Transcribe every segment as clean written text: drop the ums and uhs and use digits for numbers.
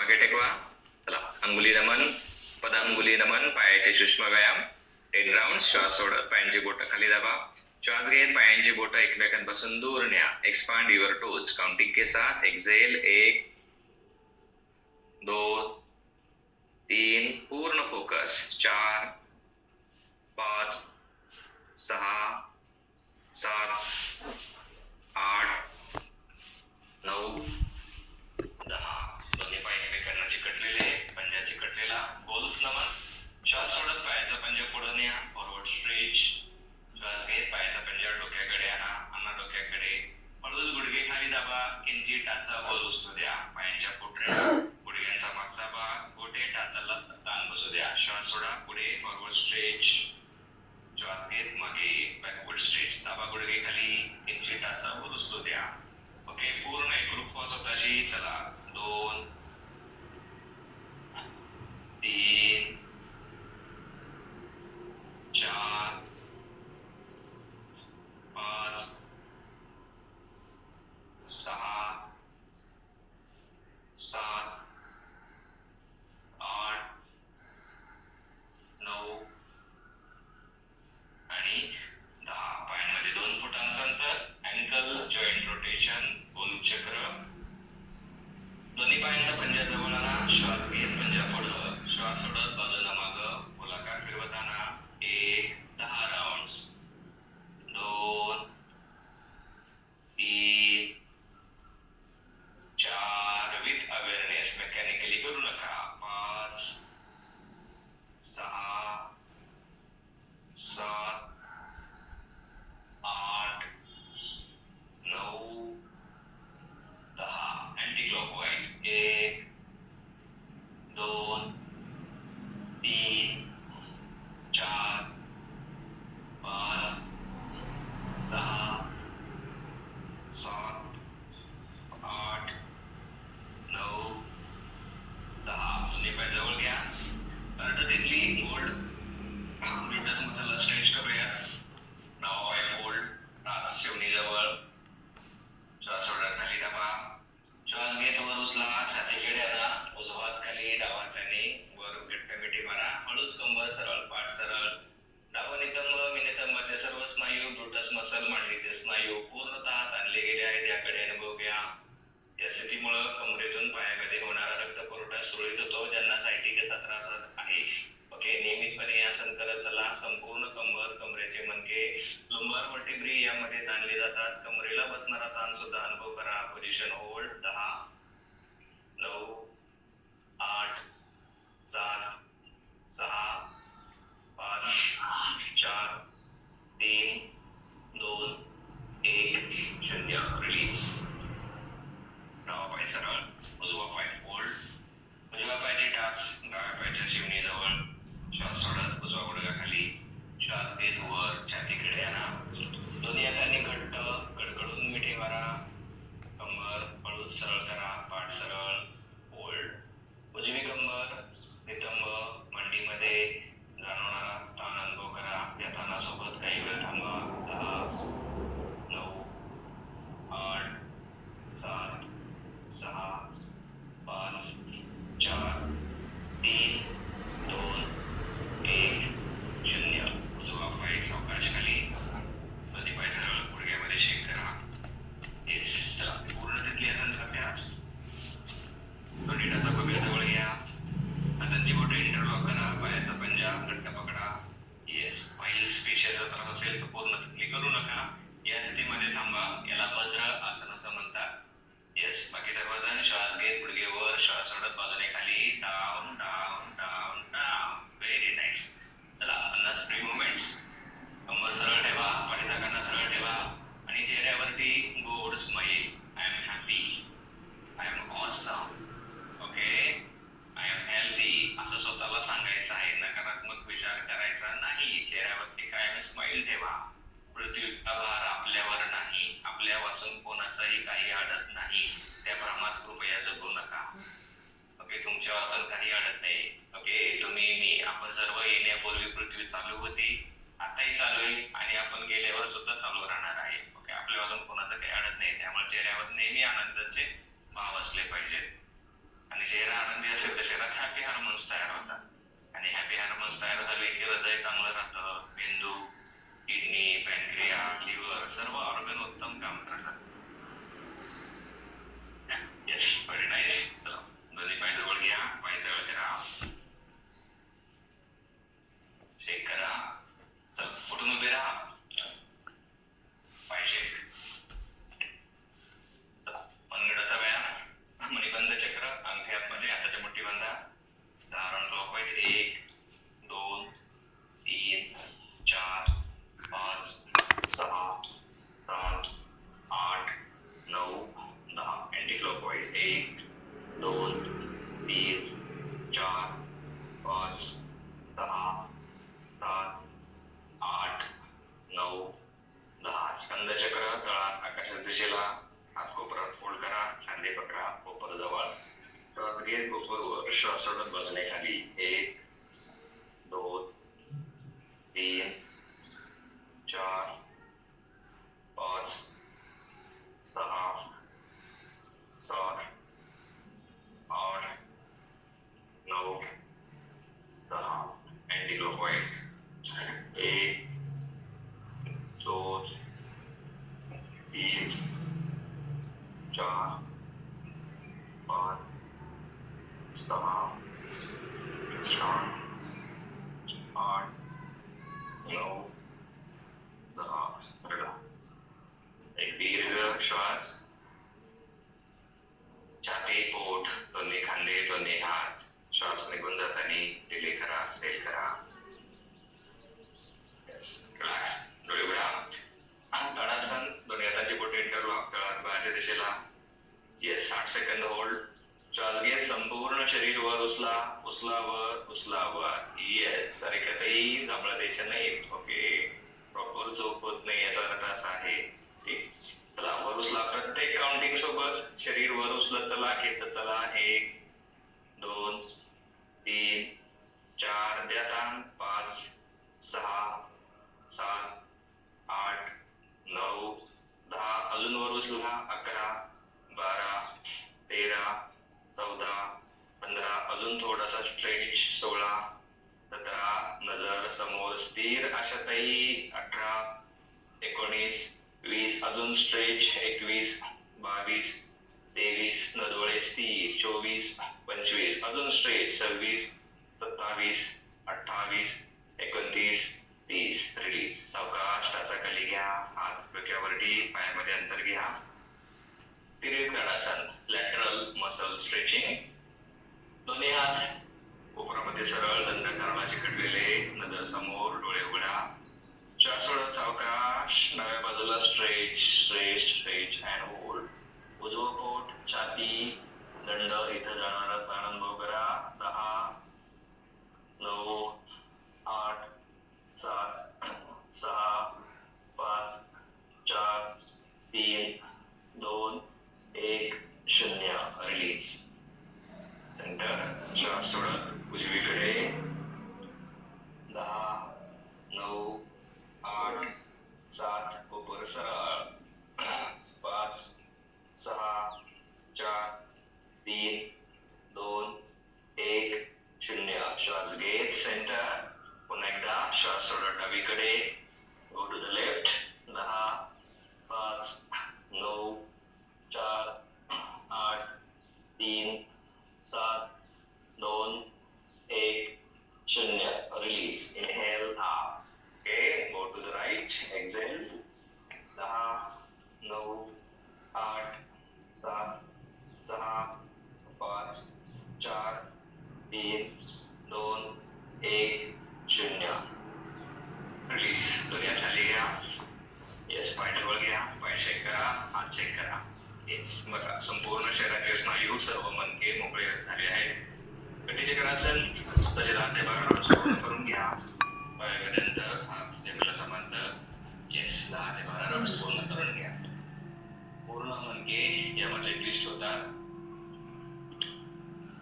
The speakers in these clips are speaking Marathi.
मागे टेकवा. चला, अंगुली नमन, पदांगुली नमन, पायाचे सूक्ष्म व्यायाम 10 राउंड. श्वास सोडत पायांची बोटं खाली दाबा. श्वास घेत पायांची बोटं एकमेकांपासून दूर न्या. Expand your toes. काउंटिंग के साथ एक्सेल. 1 2 3. पूर्ण फोकस. 4 5 6 7 8 9 10. दोन्ही पाय एकमेकांना चिकटलेले, पंजा चिकटलेला. गोल नमन. श्वास सोडत पायाचा पंजा पुढे न्या. Forward stretch. श्वास घेत पायाचा पंजा डोक्याकडे आणा. आणा डोक्याकडे. हळूच गुडघे खाली दाबा. किंचित टाचा वर उचलू द्या. पायांच्या पोटऱ्या, गुडघ्यांचा मागचा भाग, बोटे टाचाला ताण बसू द्या. श्वास सोडा. पुढे फॉरवर्ड स्ट्रेच. श्वास घेत मागे बॅकवर्ड स्ट्रेच. दाबा गुडघे खाली. किंचित टाचा वर उचलू द्या. ओके, पूर्ण एकरूप स्वतःशी. चला, 2 3 4 5 6 7 8 9 आणि 10. पायांमध्ये 2 फुटांचं अंतर. Uncle joint rotation. गोल चक्र. दोन्ही पायांचा पंजा जवळ आणा. श्वास घेत पंजा पुढं. श्वास सोडत बाजूला मागं गोलाकार फिरवत आणा. 1 10 राउंड्स. 2 3 4 with awareness. मेकॅनिकली करू नका. 5 6 7 8 9 10. Anti clockwise. 1 2 3 4 5 6 7 8 9 10. दोन्ही पाय जवळ घ्या. अर्धतेतली होल्ड. ग्लुटस मसलला स्ट्रेच करूया. नाव आहे होल्ड. टाच शेवणी जवळ. श्वास सोडत खाली दाबा. श्वास घेत वर उचला. छातीकडे आणा. उजवा हात खाली, डावा हात खाली. वर घट्ट मिठी मारा. हळूच कंबर सरळ, पाठ सरळ. डावा नितंब, विनितंबाचे सर्व स्नायू, ग्लुटस मसल, मांडीचे स्नायू पूर्णतः ताणले गेले आहेत. याकडे अनुभव घ्या. या स्थितीमुळे कमरेतून पायामध्ये होणारा रक्तपुरवठा सुरळीत होतो. ज्यांना सायटिकाचा त्रास आहे, ओके, नियमितपणे आसन करत चला. संपूर्ण कंबर, कमरेचे मणके, लंबार वर्टिब्री यामध्ये ताणले जातात. कमरेला बसणारा ताण सुद्धा अनुभव करा. Position hold. 10 9 8 7 6 5 4 3 2 1 0. रिलीज. डावा पाय सरळ, उजवा पाय होल्ड. उजव्या पायाची टाच डाव्या पायाच्या शिवणीजवळ. श्वास सोडत उजवा गुडघा खाली. श्वास घेत वर छातीकडे आणा. दोन्ही हातांनी घट्ट कडकडून मिठी मारा. कंबर हळूच सरळ करा. पाठ सरळ. होल्ड. उजवी कंबर, नितंब, मांडीमध्ये जाणवणारा ताण अनुभव करा. या ताणासोबत काही वेळ थांबा. 10 9 8 7 6 5 4 3 2 1 0. उजवा पाय सावकाश खाली. दोन्ही पाय सरळ गुडघ्यामध्ये शेक करा. येस. चला, पूर्ण तिथली हातांचा अभ्यास. दोन्ही टाचा पगड जवळ घ्या. हातांची बोटे इंटरलॉक करा. पायाचा पंजा घट्ट पकडा. येस. पाहिजे स्पेशलचा त्रास असेल तर पूर्ण तिथली करू नका. या स्थितीमध्ये थांबा. याला भद्र आसन असं म्हणतात. येस. बाकी सर्वजण श्वास घेत गुडघे वर. श्वास सोडत बाजूने खाली. Down down down down. Very nice. चला, 50 फ्री मुवमेंट्स. कंबर सरळ ठेवा. पाठीचा काना सरळ ठेवा आणि चेहऱ्यावरती गोड smile. I am happy. I am awesome. Okay, I am healthy असं स्वतःला सांगायचं आहे. नकारात्मक विचार करायचा नाही. चेहऱ्यावरती कायम स्माईल ठेवा. पृथ्वीचा भार आपल्यावर नाही. आपल्या वाचून कोणाचाही काही अडत नाही. त्या भ्रमात कृपया जगू नका. ओके, तुमच्या वाचून काही अडत नाही. ओके, तुम्ही, मी, आपण सर्व येण्यापूर्वी पृथ्वी चालू होती, आताही चालू आहे आणि आपण गेल्यावर सुद्धा चालू राहणार आहे. ओके, आपल्या वाचून कोणाचं काही अडत नाही. त्यामुळे चेहऱ्यावर नेहमी आनंदाचे भाव असले पाहिजेत आणि चेहरा आनंदी हार्मोन्स तयार होतात आणि हॅपी हार्मोन्स तयार झाले की हृदय चांगलं राहतं, मेंदू, किडनी, पॅनक्रिया, लिव्हर सर्व ऑर्गन उत्तम काम करतात. Yes, very nice. चला दोन्ही पाय जवळ घ्या, पाय जवळ करा, शेक करा. चल उठून उभे राहा, पाय शेक. मनगटाचा व्यायाम, मणिबंध चक्र, अंगठे आतमध्ये, हाताच्या मुठी बांधा. धारण क्लॉकवाईज 1 2 3 4 5 6 7 8 9 10. Anti clockwise 1 2 3 4 5 6 7 8 9 10. स्कंदचक्र, तळात आकाशाच्या दिशेला, हात कोपरात फोल्ड करा, खांदे पकडा, कोपर जवळ, श्वास घेत कोपरवर, श्वास सोडत बसणे खाली. 1 2 3 4 5 6 7 8 9 10. Anti clockwise 1 2 3 4 5 6 7 8 9 10. एक दीर्घ श्वास, छाती, पोट, दोन्ही खांदे, दोन्ही हात. श्वास निघून जाताना डिले करा, सेल करा. रिलॅक्स, डोळे उघडा. ताडासन, दोन्ही हाताची बोटे इंटरलॉक, तळात बाहेरच्या दिशेला. Yes, 60 second hold. श्वास घेत संपूर्ण शरीर वर उचला, उचला वर, उचला वर. येस, सारख्यातही जांभळा द्यायचं नाही. ओके, प्रॉपर झोप होत नाही याचा अर्थ असा आहे. ठीक, चला वर उचला. प्रत्येक काउंटिंग सोबत शरीर वर उचलत चला, खेचत चला. 1 2 3 4, द्या ताण. 5 6 7 8 9 10. अजून वर उचला. 11 12 13 14 15. अजून थोडासा स्ट्रेच. 16 17. नजर समोर स्थिर. आशाताई 18 19 20. अजून स्ट्रेच. 21 22 23. नदवळे स्थिर. 24 25. अजून स्ट्रेच. 26 27 28 29 30. रिलीज. सावकाश टाचा खाली घ्या, हात डोक्यावरती, पायामध्ये अंतर घ्या. तिरेकणासन, लॅटरल मसल स्ट्रेचिंग. दोन्ही हात कोपरामध्ये सरळ, दंड कर्णाचे कडलेले, नजर समोर, डोळे उघडा. श्वास सोडत सावकाश डाव्या बाजूला stretch stretch stretch and hold. उजवं पोट, छाती, दंड इथं जाणारा ताण अनुभव करा. 10 9 8 7 6 5 4 3 2 1 0. रिलीज. सेंटर. श्वास सोडत उजवीकडे. 10 9 8 7. कोपर सरळ. 5 6 4 3 2 1 0. श्वास घेत सेंटर. पुन्हा एकदा श्वास सोडत डावीकडे. Go to the left. 10 5 9 4 8 3 7 2 1 0. Release. Inhale up. Okay, go to the right. Exhale. 10 9 8 7 6 5 4 3 2 1 0. Release. दोन्ही हात खाली घ्या. येस, पाय जवळ घ्या, पाय चेक करा, हात चेक करा. येस, बघा संपूर्ण शरीराचे स्नायू, सर्व मणके मोकळे झाले आहेत. कटिचक्रासन स्वतःचे 10 ते 12 राऊंड पूर्ण करून घ्या. पायामध्ये अंतर, हात जमिनीला समांतर. येस, 10 ते 12 राऊंड पूर्ण करून घ्या. पूर्ण मणके यामध्ये ट्विस्ट होतात.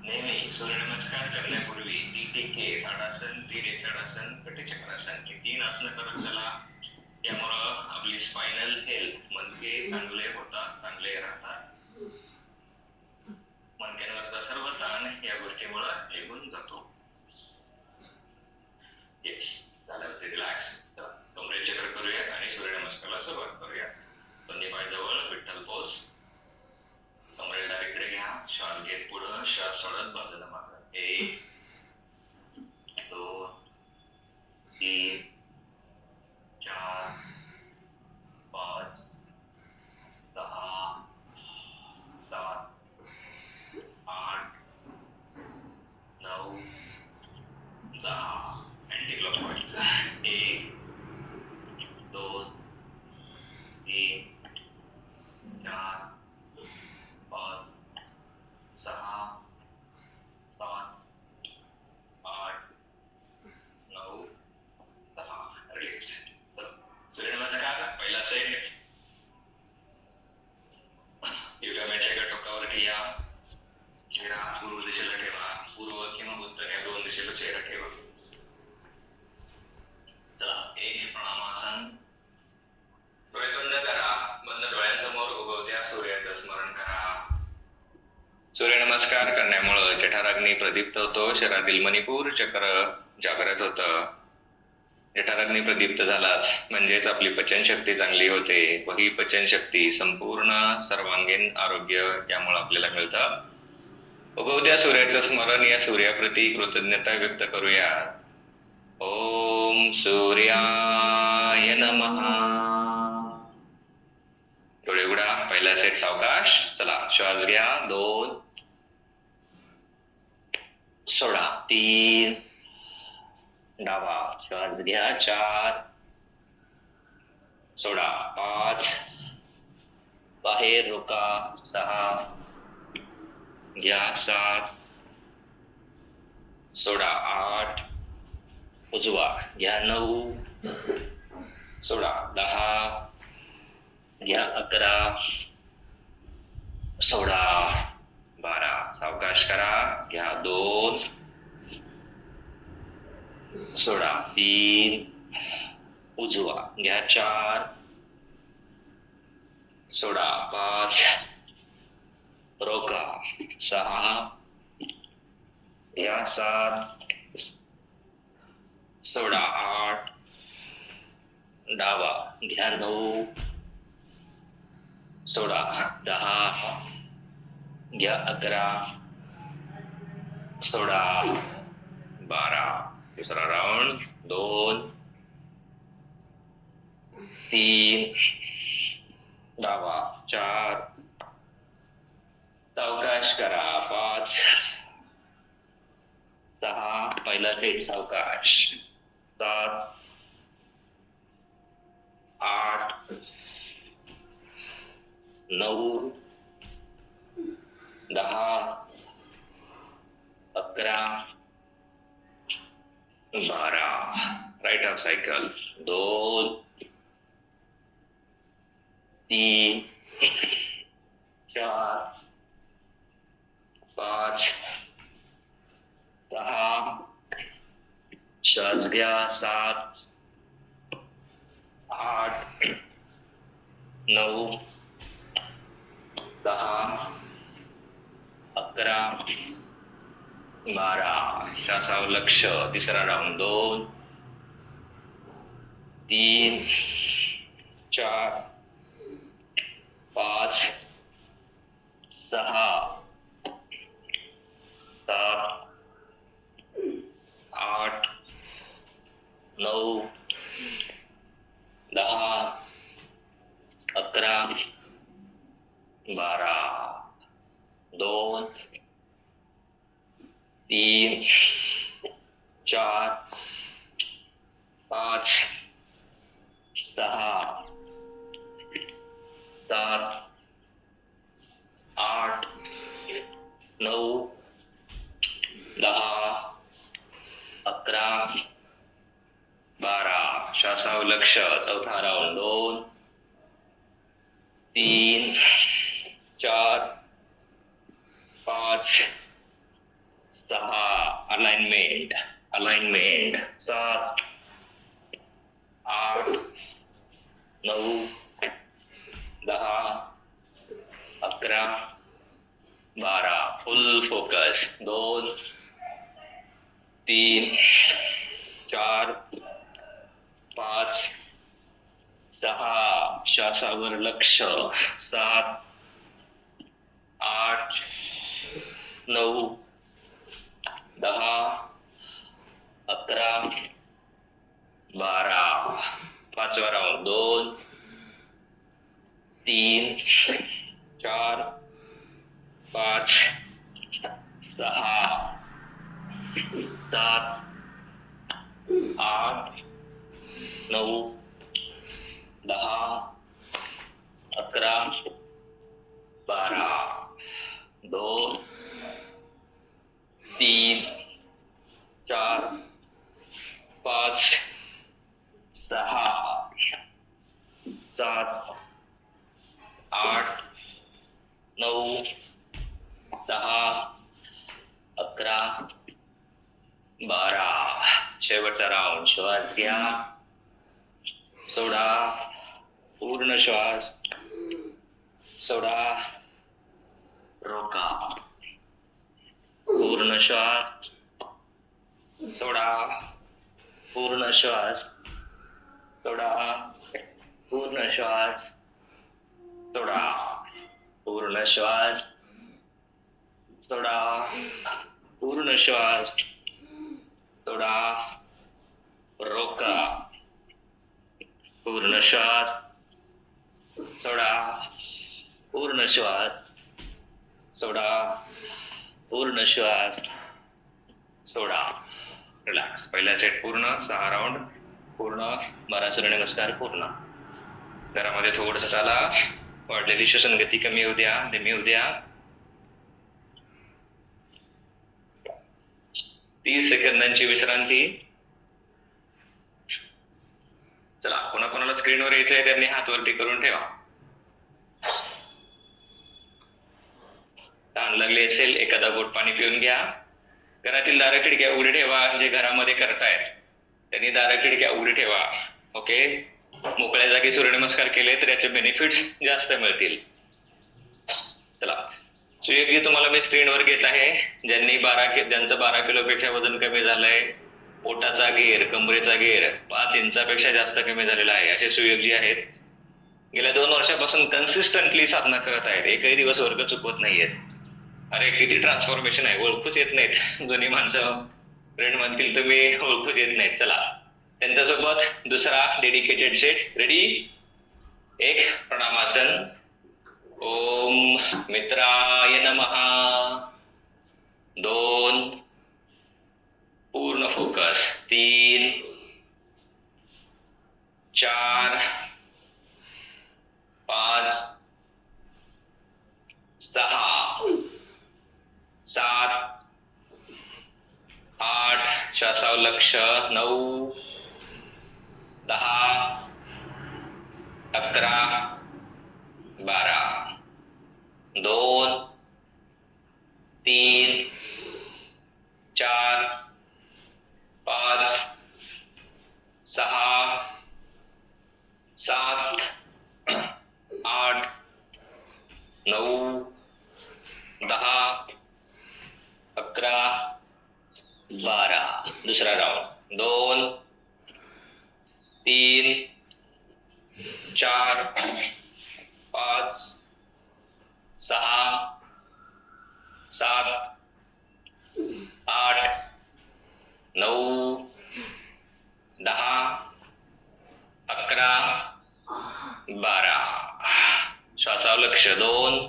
नेहमी सूर्यनमस्कार करण्यापूर्वी 3 ताडासन, 3 ताडासन, कटिचक्रासन ही 3 आसनं करत चला. यामुळं आपली स्पायनल हेल्थ, मणके चांगले होतात, चांगले राहतात. मणक्यांवरचा सर्व ताण या गोष्टीमुळे निघून जातो. येस, झाल्यावरती रिलॅक्स. कमरेत चक्र करूया आणि सूर्यनमस्कारला सुरुवात करूया. दोन्ही पाय जवळ, विठ्ठल पोज. कमरेला डावीकडे घ्या. श्वास घेत पुढं, श्वास सोडत बाजूला मागं. 1 2 3 4 5 6 7 8 9 10. Anti clockwise. 1 2 3 4 5 6 7 8 9 10. रिलॅक्स. सूर्यनमस्कार पहिला सेट. युगा मॅटच्या एका टोकावरती या. चेहरा पूर्व दिशेला ठेवा. पूर्व किंवा उत्तर या दोन दिशेला चेहरा ठेवा. चला, एक प्रणामासन. डोळे बंद करा. बंद डोळ्यांसमोर उगवत्या सूर्याचं स्मरण करा. सूर्यनमस्कार करण्यामुळे जठराग्नी प्रदीप्त होतो. शरीरातील मणिपूर चक्र जागृत होतं. जठराग्नी प्रदीप्त झालाच म्हणजेच आपली पचनशक्ती चांगली होते व ही पचनशक्ती संपूर्ण सर्वांगीण आरोग्य यामुळे आपल्याला मिळतं. उगवत्या सूर्याचं स्मरण या सूर्याप्रती कृतज्ञता व्यक्त करूया. ओम सूर्याय नमः. डोळे उघडा. पहिला सेट सावकाश. चला, श्वास घ्या. 2 सोडा. 3 डावा. श्वास घ्या. 4 सोडा. 5 बाहेर रोका. 6 घ्या. 7 सोडा. 8 उजवा घ्या. 9 सोडा. 10 घ्या. 11 सोडा. 12 सावकाश करा. घ्या. 2 सोडा. 3 उजवा घ्या. 4 सोडा. 5 रोका. 6 घ्या. 7 सोडा. 8 डावा घ्या. 9 सोडा. 10 घ्या. 11 सोडा. 12 दुसरा राऊंड. 2 3 डावा. 4 सावकाश करा. 5 6 पहिला सेट सावकाश. 7 8 9 10 11 12. Right half cycle. 2 3 4 5 6 श्वास घ्या. 7 8 9 10 11 12. श्वासावर लक्ष. तिसरा राऊंड. 2 3 4 5 6 7 8 9 10 11 12. 2 3 4 5 6 7 8 9 10 11 12. श्वासावर लक्ष. चौथा राऊंड. 2 3 4 5 6 अलाइनमेंट. 7 8 9 10 11 12. फुल फोकस. 2 3 4 5 6 श्वासावर लक्ष. 7 8 9 10 11 12. 5वा राऊंड. 2 3 4 5 6 7 8 9 10 11 12. 2 3 4 5 6 7 8 9 10 11 12. शेवटचा राऊंड. श्वास घ्या, सोडा, पूर्ण श्वास सोडा, रोका. पूर्ण श्वास सोडा, पूर्ण श्वास सोडा, पूर्ण श्वास सोडा, पूर्ण श्वास सोडा, पूर्ण श्वास सोडा, रोका. पूर्ण श्वास सोडा, पूर्ण श्वास सोडा, पूर्ण श्वास सोडा. रिलॅक्स. पहिला सेट पूर्ण. 6 राऊंड पूर्ण. 12 सूर्यनमस्कार पूर्ण. घरामध्ये थोडस चाला. वाढलेली श्वसन गती कमी होऊ द्या, धीमी होऊ द्या. 30 सेकंदांची विश्रांती. चला, कोणाकोणाला स्क्रीनवर यायचंय त्यांनी हात वरती करून ठेवा. तहान लागली असेल एखादा घोट पाणी पिऊन घ्या. घरातील दारं खिडक्या उघडी ठेवा. जे घरामध्ये करतायत त्यांनी दारं खिडक्या उघडी ठेवा. ओके. मोकळ्या जागी सूर्यनमस्कार केले तर याचे बेनिफिट्स जास्त मिळतील. चला, सुयोगी तुम्हाला मी स्क्रीनवर घेत आहे. ज्यांचं 12 किलोपेक्षा वजन कमी झालंय, पोटाचा घेर, कमरेचा घेर 5 इंचापेक्षा जास्त कमी झालेला आहे, असे सुयोगजी आहेत. गेल्या 2 वर्षापासून कन्सिस्टंटली साधना करत आहेत. एकही दिवस वर्ग चुकवत नाहीयेत. अरे किती ट्रान्सफॉर्मेशन आहे. ओळखूच येत नाहीत. जुनी माणसं फ्रेंड म्हणतील तुम्ही ओळखूच येत नाहीत. चला, त्यांच्यासोबत दुसरा डेडिकेटेड सेट. रेडी. 1 प्रणामासन. ओम मित्राय नमः. 2 पूर्ण फोकस. 3 4 5 6 7 8 श्वासावर लक्ष. 9 10 11 12. 2 3 4 5 6 7 8 9 10 11 12. दुसरा राऊंड. 2 3 4 5 6 7 8 9 10 11 12. श्वासावर लक्ष. 2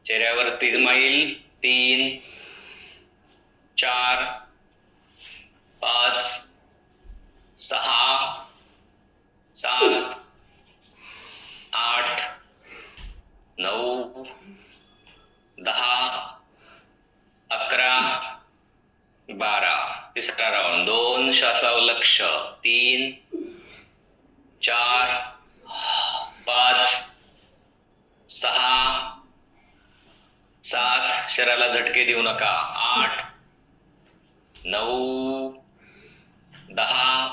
चेहऱ्यावरती स्माईल. 3 4 5 6 7 8 9 10 11 12. तिसरा राऊंड. 2 श्वासावर लक्ष. 3 4 5 6 7 शरीराला झटके देऊ नका. 8 9 10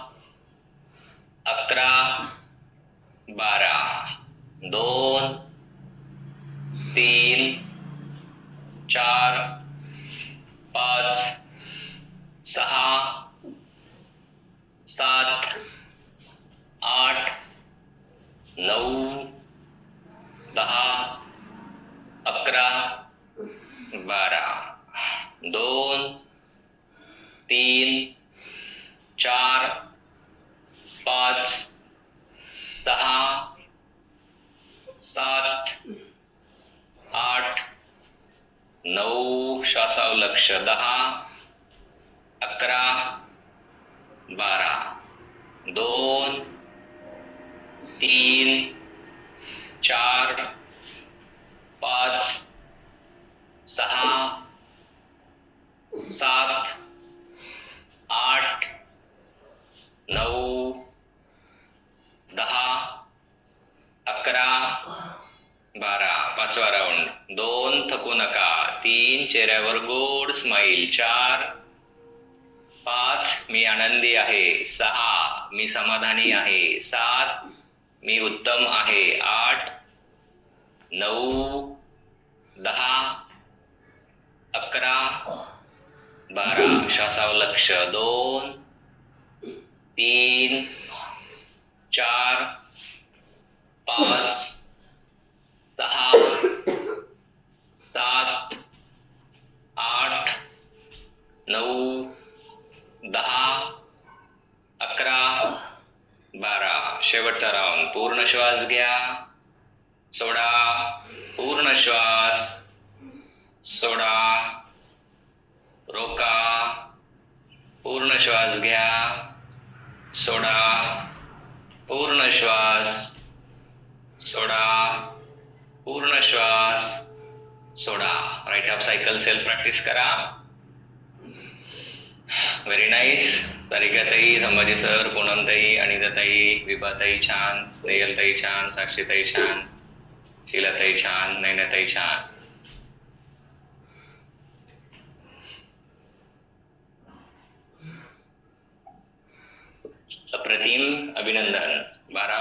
11 12. 2 3 4 5 6 7 8 9 10 11 12 2 3 4 5 6 7 8 9 श्वासावर लक्ष 10 11 12 2 3 4 5 6 7 8 9 10 11 12 पाचवा राऊंड 2 थकू नका 3 चेहऱ्यावर गोड स्माईल 4 5 मी आनंदी आहे 6 मी समाधानी आहे 7 मी उत्तम आहे 8 9 10 11 12 श्वासावर लक्ष 2 3 4 5 6 7 8 9 10 11 12 शेवटचा राऊंड पूर्ण श्वास घ्या सोडा पूर्ण श्वास सोडा रोका पूर्ण श्वास घ्या सोडा पूर्ण श्वास सोडा पूर्ण श्वास सोडा right half cycle self practice करा व्हेरी नाईस सारिकाताई संभाजी सर पूनमताई अनिताताई विभाताई छान स्नेहलताई छान साक्षीताई छान शीलाताई छान नैनाताई छान अप्रतिम अभिनंदन 12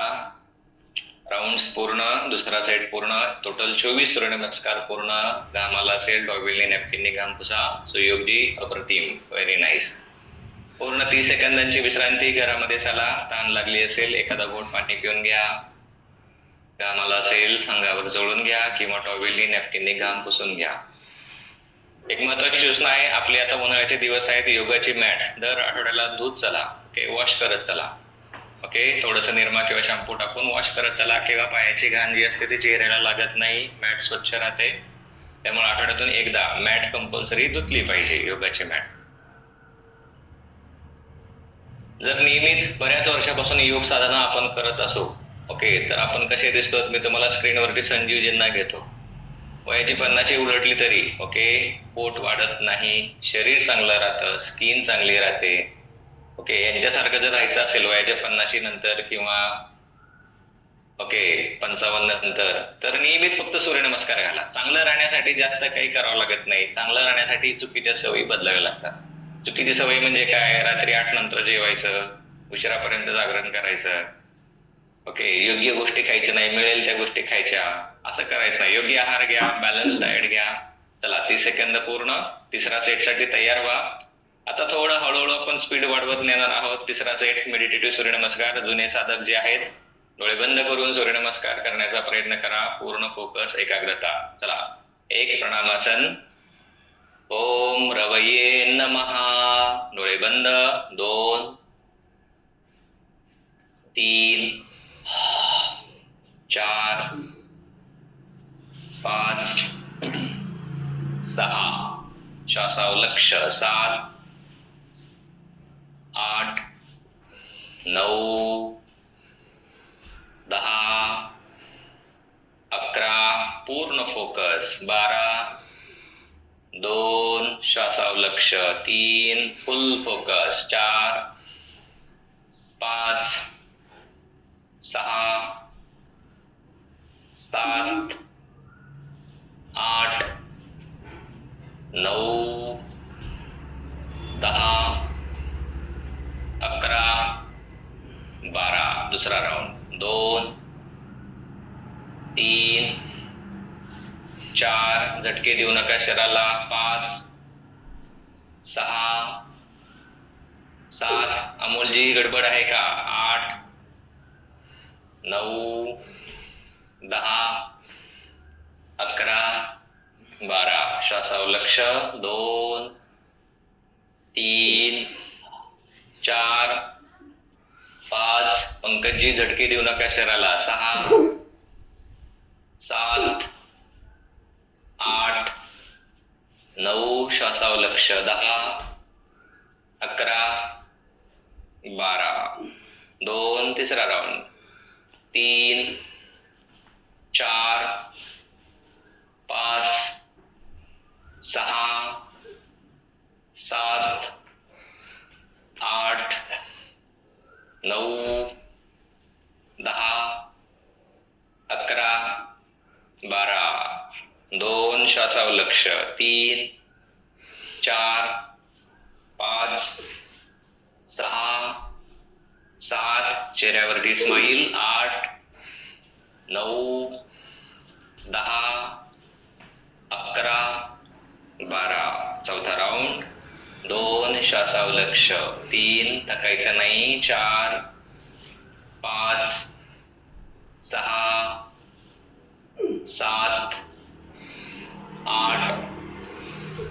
राउंड्स पूर्ण दुसरा सेट पूर्ण टोटल 24 सूर्यनमस्कार पूर्ण घामाला असेल टॉवेलने नॅपकिनने घाम पुसा सुयोगजी अप्रतिम व्हेरी नाईस पूर्ण 30 सेकंदांची विश्रांती घरामध्ये चला ताण लागली असेल एखादा घोट पाणी पिऊन घ्या घामाला असेल अंगावर जोडून घ्या किंवा टॉवेलने नॅपकिनने घाम पुसून घ्या एक महत्वाची सूचना आहे आपले आता उन्हाळ्याचे दिवस आहेत योगाची मॅट दर आठवड्याला धुत चला ओके वॉश करत चला ओके थोडंसं निरमा किंवा शॅम्पू टाकून वॉश करत चला किंवा पायाची घाण जी असते ती चेहऱ्याला लागत नाही मॅट स्वच्छ राहते त्यामुळे आठवड्यातून एकदा मॅट कंपल्सरी धुतली पाहिजे योगाची मॅट जर नियमित बऱ्याच वर्षापासून योग साधना आपण करत असू ओके तर आपण कसे दिसतो मी तुम्हाला स्क्रीनवरती संजीवजींना घेतो वयाची 50 उलटली तरी ओके पोट वाढत नाही शरीर चांगलं राहतं स्किन चांगली राहते ओके यांच्यासारखं जर राहायचं असेल वयाच्या 50 नंतर किंवा ओके 55 नंतर तर नियमित फक्त सूर्यनमस्कार घाला चांगलं राहण्यासाठी जास्त काही करावं लागत नाही चांगलं राहण्यासाठी चुकीच्या सवयी बदलाव्या लागतात चुकीची सवय म्हणजे काय रात्री 8 नंतर जेवायचं उशिरापर्यंत जागरण करायचं ओके योग्य गोष्टी खायच्या नाही मिळेल त्या गोष्टी खायच्या असं करायचं नाही योग्य आहार घ्या बॅलन्स डाएट घ्या चला 30 सेकंद पूर्ण तिसरा सेटसाठी तयार व्हा आता थोडं हळूहळू आपण स्पीड वाढवत नेणार आहोत तिसरा सेट मेडिटेटिव्ह सूर्यनमस्कार जुने साधक जे आहेत डोळे बंद करून सूर्यनमस्कार करण्याचा प्रयत्न करा पूर्ण फोकस एकाग्रता चला एक प्रणामासन ओम रवये नमः डोळे बंद 2 3 4 5 6 श्वासावर लक्ष 7 8 9 10 11 पूर्ण फोकस 12 2 श्वासावर लक्ष 3 फुल फोकस 4 5 6 7 8 9 10 11 12 दुसरा राउंड 2 3 4 झटके देऊ नका शरीराला. 5 6 7 अमोलजी गडबड आहे का? 8 9 10 11 12 श्वासावर लक्ष. 2 3 4 5 पंकजजी झटके देऊ नका शरीराला. 6 7 8 9 श्वासावर लक्ष. 10 11 12 2 तिसरा राऊंड. 3 4 5 6 7 8 9 10 11 12 2 श्वासावर लक्ष. 3 4 5 6 7 चेहऱ्यावरती स्माईल. 8 9 10 11 12 चौथा राऊंड. 2 श्वासावर लक्ष. 3 थकायचं नाही. 4 5 6 7 8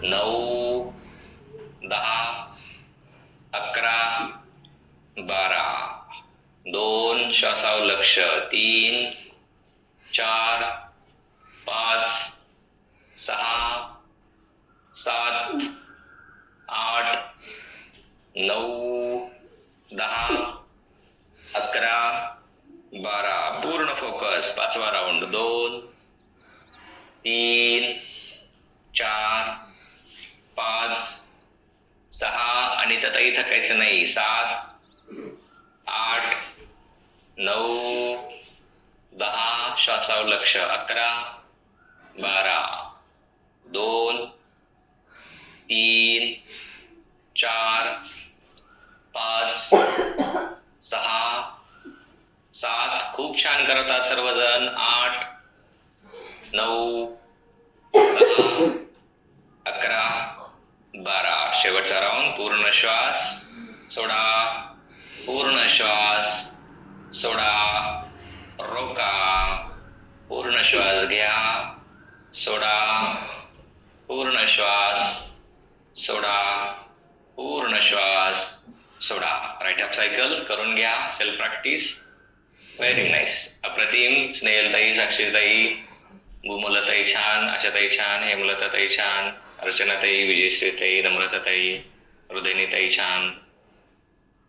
9 10 11 12 2 श्वासावर लक्ष. 3 4 5 6 7 8 9 10 11 12 पूर्ण फोकस. पाचवा राऊंड. 2 3 4 5 6 आणि त्यातही थकायचं नाही. 7 8 9 10 श्वासावर लक्ष. 11 12 2 3 4 5 6 7 खूप छान करत आहात सर्वजण. 8 9 10 11 12 शेवटचा राऊंड. पूर्ण श्वास सोडा. पूर्ण श्वास सोडा. रोका. पूर्ण श्वास घ्या. सोडा. पूर्ण श्वास सोडा. पूर्ण श्वास सोडा. राईट अप सायकल करून घ्या. Self practice. Very nice. अप्रतिम. स्नेहलताई, साक्षीताई, भूमलताई छान, आशाताई छान, हेमलताताई छान, अर्चनाताई, विजयश्रीताई, नम्रताताई, हृदयनीताई छान,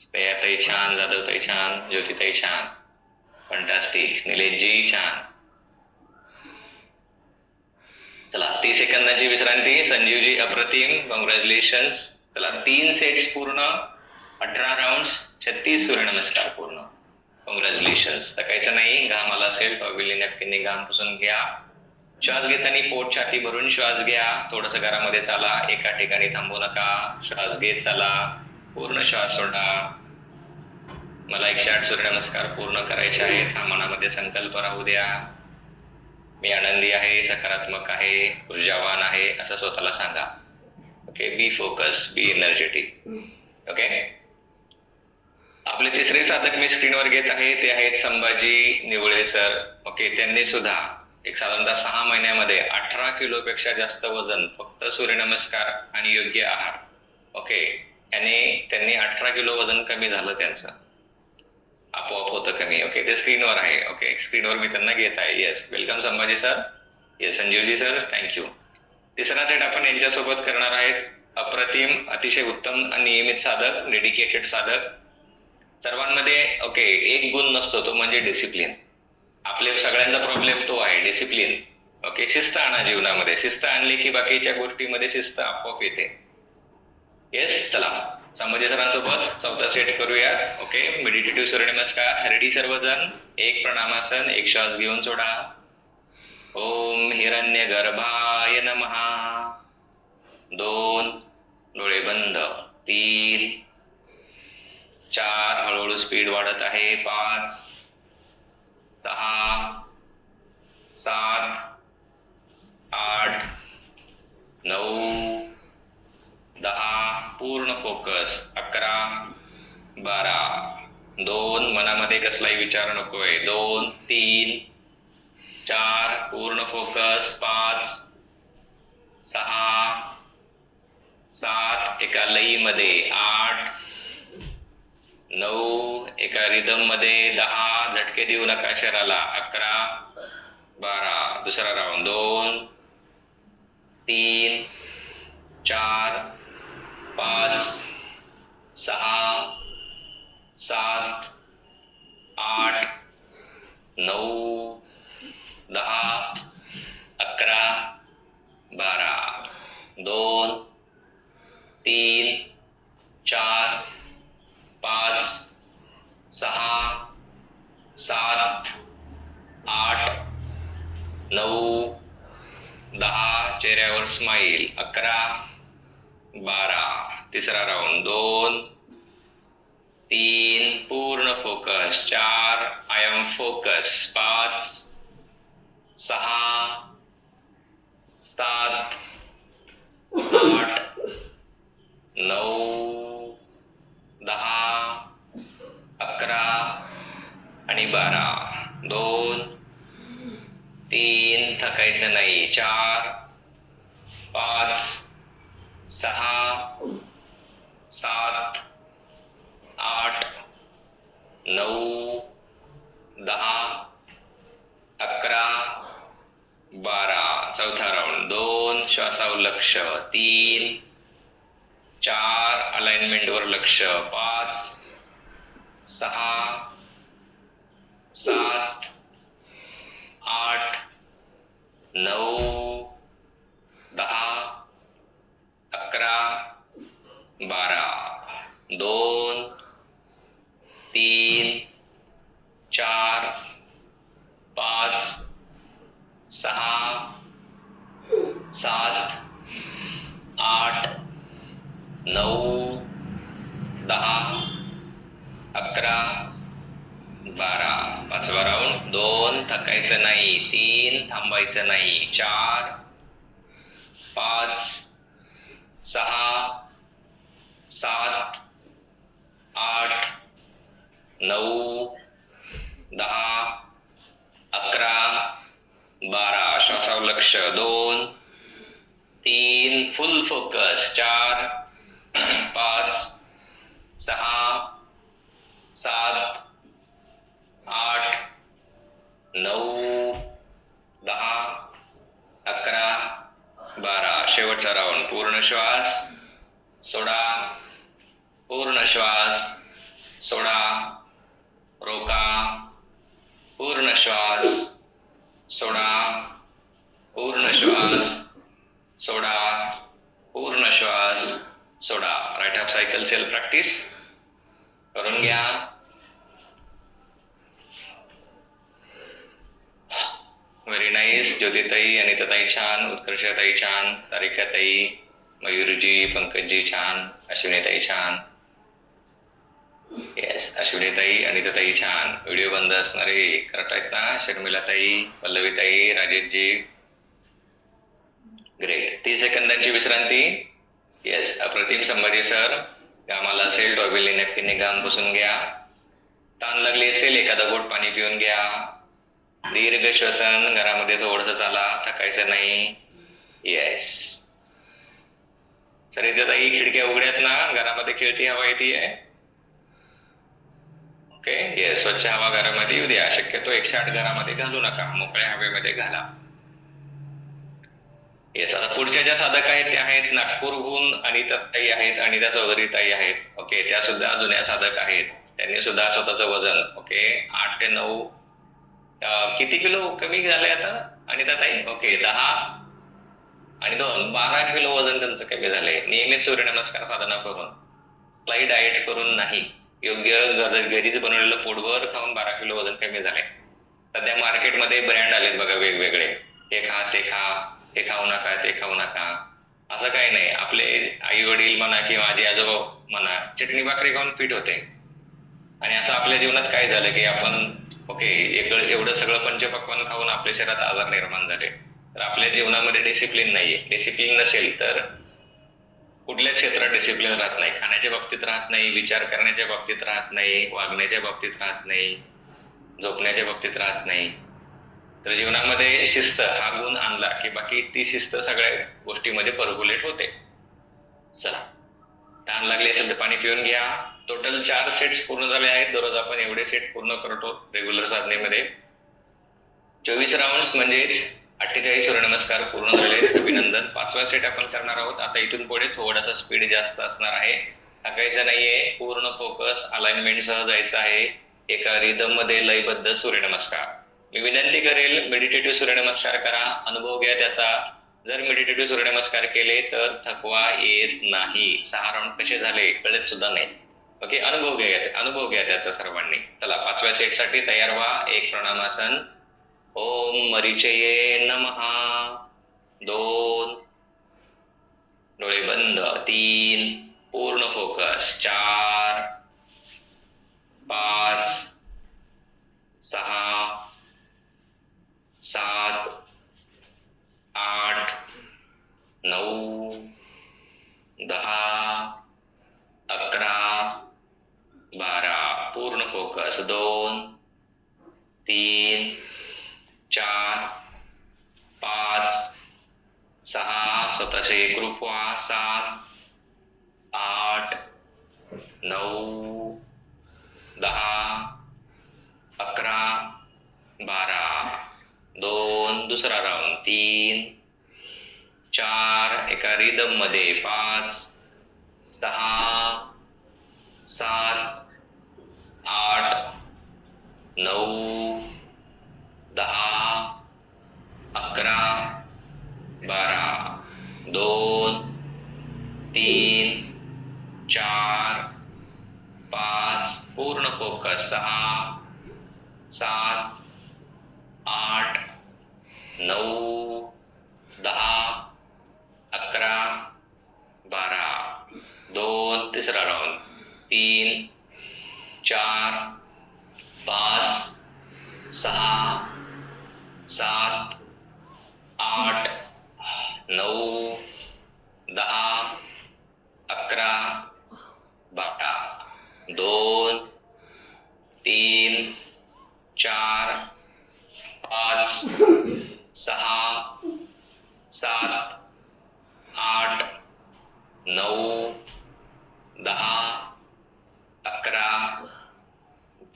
स्नेहाताई छान, जाधवताई छान, ज्योतिताई छान. फंटास्टिक. निलेशजी छान. चला 30 सेकंदाची विश्रांती. संजीवजी अप्रतिम. कॉंग्रॅच्युलेशन्स. चला 3 सेट्स पूर्ण. 18 राऊंड. 36 सूर्यनमस्कार पूर्ण. कॉंग्रॅच्युलेशन्स. थकायचं नाही. घाम आला असेल टॉवेलने नॅपकिनने घाम पुसून घ्या. श्वास घेताना पोट छाती भरून श्वास घ्या. थोडंसं घरामध्ये चाला. एका ठिकाणी थांबू नका. श्वास घेत चाला. पूर्ण श्वास सोडा. मला 108 सूर्यनमस्कार पूर्ण करायचे आहेत. हा मनामध्ये संकल्प राहू द्या. मी आनंदी आहे, सकारात्मक आहे, ऊर्जावान आहे असं स्वतःला सांगा. Okay. B focus, be energetic. Okay. आपले तिसरे साधक मी स्क्रीनवर घेत आहे ते आहेत संभाजी निवळे सर. ओके. त्यांनी सुद्धा एक साधारणतः 6 महिन्यामध्ये 18 किलोपेक्षा जास्त वजन फक्त सूर्यनमस्कार आणि योग्य आहार. ओके. त्यांनी 18 किलो वजन कमी झालं त्यांचं. आपोआप होतं कमी. ओके. ते स्क्रीनवर आहे. ओके. स्क्रीनवर मी त्यांना घेत आहे. Yes. Welcome Sambhaji sir. Yes Sanjeevji sir. Thank you. तिसरा सेट आपण यांच्यासोबत करणार आहेत. अप्रतिम, अतिशय उत्तम आणि नियमित साधक, डेडिकेटेड साधक. सर्वांमध्ये ओके एक गुण नसतो, तो म्हणजे डिसिप्लिन. आपल्या सगळ्यांचा प्रॉब्लेम तो आहे, डिसिप्लिन. ओके. शिस्त आणा जीवनामध्ये. शिस्त आणली की बाकीच्या गोष्टीमध्ये शिस्त आपोआप येते. येस. चला संभाजी सरांसोबत चौथा सेट करूया. ओके. मेडिटेटिव्ह सूर्यनमस्कार. रेडी सर्वजण. एक प्राणायामासन. एक श्वास घेऊन सोडा. ओम हिरण्य गर्भाय नमः. 2 डोळे बंद. 3 4 हळूहळू स्पीड वाढत आहे. 5 6 7 8 पूर्ण फोकस 11 12 2 मनामध्ये कसलाही विचार नकोय 2 3 4 पूर्ण फोकस 5 6 7 एका लईमध्ये 8 9 एका रिदम मध्ये 10 झटके देऊ नका शरीराला 11 12 दुसरा राऊंड 2 3 4 5 6 7 8 9 10 11 12 2 3 4 5 6 7 8 9 10 चेहऱ्यावर स्माईल 11 12 तिसरा राऊंड 2 3 पूर्ण फोकस 4 आय एम फोकस 5 6 7 8 9 10 11 आणि 12 2 3 थकायचं नाही 4 5 6 7 8 9 10 11 12 चौथा राऊंड 2 श्वासावर लक्ष 3 4 अलाइनमेंट वर लक्ष 5 6 7 8 9 10 11 12 2 3 4 5 6 7 8 9 10 11 12 पाचवा राऊंड 2 थकायचं नाही 3 थांबायचं नाही 4 5 6 7 8 9 10 11 12 श्वासावर लक्ष 2 3 फुल फोकस 4 5 6 7 8 9 10 11 12 शेवटचा राऊंड पूर्ण श्वास सोडा पूर्ण श्वास सोडा रोका पूर्ण श्वास सोडा पूर्ण श्वास सोडा पूर्ण श्वास सोडा right half cycle self practice करून घ्या. Very nice. ज्योतिताई, अनिताताई छान, उत्कर्षताई छान, सारिकाताई, मयूरजी, पंकजजी छान, अश्विनीताई छान. येस, अश्विनीताई, अनिताताई छान. व्हिडिओ बंद असणारे करतायत ना? शर्मिलाताई, पल्लवीताई, राजेशजी. ग्रेट. 30 सेकंदांची विश्रांती. येस, अप्रतिम. संभाजी सर, घामाला असेल टॉवेलने नॅपकिनने घाम पुसून घ्या. ताण लागली असेल एखादा घोट पाणी पिऊन घ्या. दीर्घ श्वसन, घरामध्ये थोडंसं चाला, थकायचं नाही. येस सर, इथे ताई खिडक्या उघड्यात ना? घरामध्ये खेळती हवा येते. ओके. येस, स्वच्छ हवा घरामध्ये येऊ द्या. शक्यतो 108 घरामध्ये घालू नका, मोकळ्या हवेमध्ये घाला. येस, आता पुढच्या ज्या साधक आहेत त्या आहेत नागपूरहून अनिताताई आहेत, अनिता चौधरी ताई आहेत. ओके, त्या सुद्धा जुन्या साधक आहेत. त्यांनी सुद्धा स्वतःचं वजन 8 ते 9 किती किलो कमी झालंय आता अनिताताई? 10 आणि 2 12 किलो वजन त्यांचं कमी झालंय. नियमित सूर्यनमस्कार साधना करून, फ्लाईट डाएट करून नाही, योग्य घरीच बनवलेलं पोटभर खाऊन 12 किलो वजन कमी झालंय. सध्या मार्केटमध्ये ब्रँड आलेत बघा वेगवेगळे, हे खा ते खा, हे खाऊ नका ते खाऊ नका. असं काही नाही. आपले आई वडील म्हणा किंवा आजी आजोबा म्हणा चटणी भाकरी खाऊन फिट होते. आणि असं आपल्या जीवनात काय झालं की आपण एवढं सगळं पंचपक्वान्न खाऊन आपल्या शरीरात आजार निर्माण झाले. तर आपल्या जीवनामध्ये डिसिप्लिन नाहीये. डिसिप्लिन नसेल तर कुठल्याच क्षेत्रात डिसिप्लिन राहत नाही. खाण्याच्या बाबतीत राहत नाही, विचार करण्याच्या बाबतीत राहत नाही, वागण्याच्या बाबतीत राहत नाही, झोपण्याच्या बाबतीत राहत नाही. तर जीवनामध्ये शिस्त हा गुण आणला की बाकी ती शिस्त सगळ्या गोष्टीमध्ये पर्क्युलेट होते. चला, तहान लागली असेल तर पाणी पिऊन घ्या. टोटल 4 सेट्स पूर्ण झाले आहेत. दररोज आपण एवढे सेट पूर्ण करतो रेग्युलर साधनेमध्ये. 24 राऊंड म्हणजेच 48 सूर्यनमस्कार पूर्ण झाले. अभिनंदन. 5वा सेट आपण करणार आहोत. आता इथून पुढे थोडासा स्पीड जास्त असणार आहे. थकायचं नाहीये. पूर्ण फोकस अलाइनमेंट सह जायचं आहे. एका रिदम मध्ये लयबद्ध सूर्यनमस्कार. मी विनंती करेल मेडिटेटिव्ह सूर्यनमस्कार करा. अनुभव घ्या त्याचा. जर मेडिटेटिव्ह सूर्यनमस्कार केले तर थकवा येत नाही. 6 राऊंड कसे झाले कळत सुद्धा नाही. ओके, अनुभव घ्या त्याचा सर्वांनी. चला, 5व्या सेट साठी तयार व्हा. एक प्राणायामासन. ओम मरीचये नमः. 2 डोळे बंद. 3 पूर्ण फोकस. 4 5 6 7 8 9 10 11 12 पूर्ण फोकस. 2 3 4 5 6 स्वतःचे ग्रुप व्हा. 7 8 9 10 11 12 2 दुसरा राऊंड. 3 4 एका रिदम मध्ये. 5 6 7 8 9 10 11 12 2 3 4 5 पूर्ण फोकस. 6 7 8 9 10 11 12 2 तिसरा राऊंड. 3 4 5 6 7 8 9 10 11 12 2 3 4 5 6 7 8 9 10 11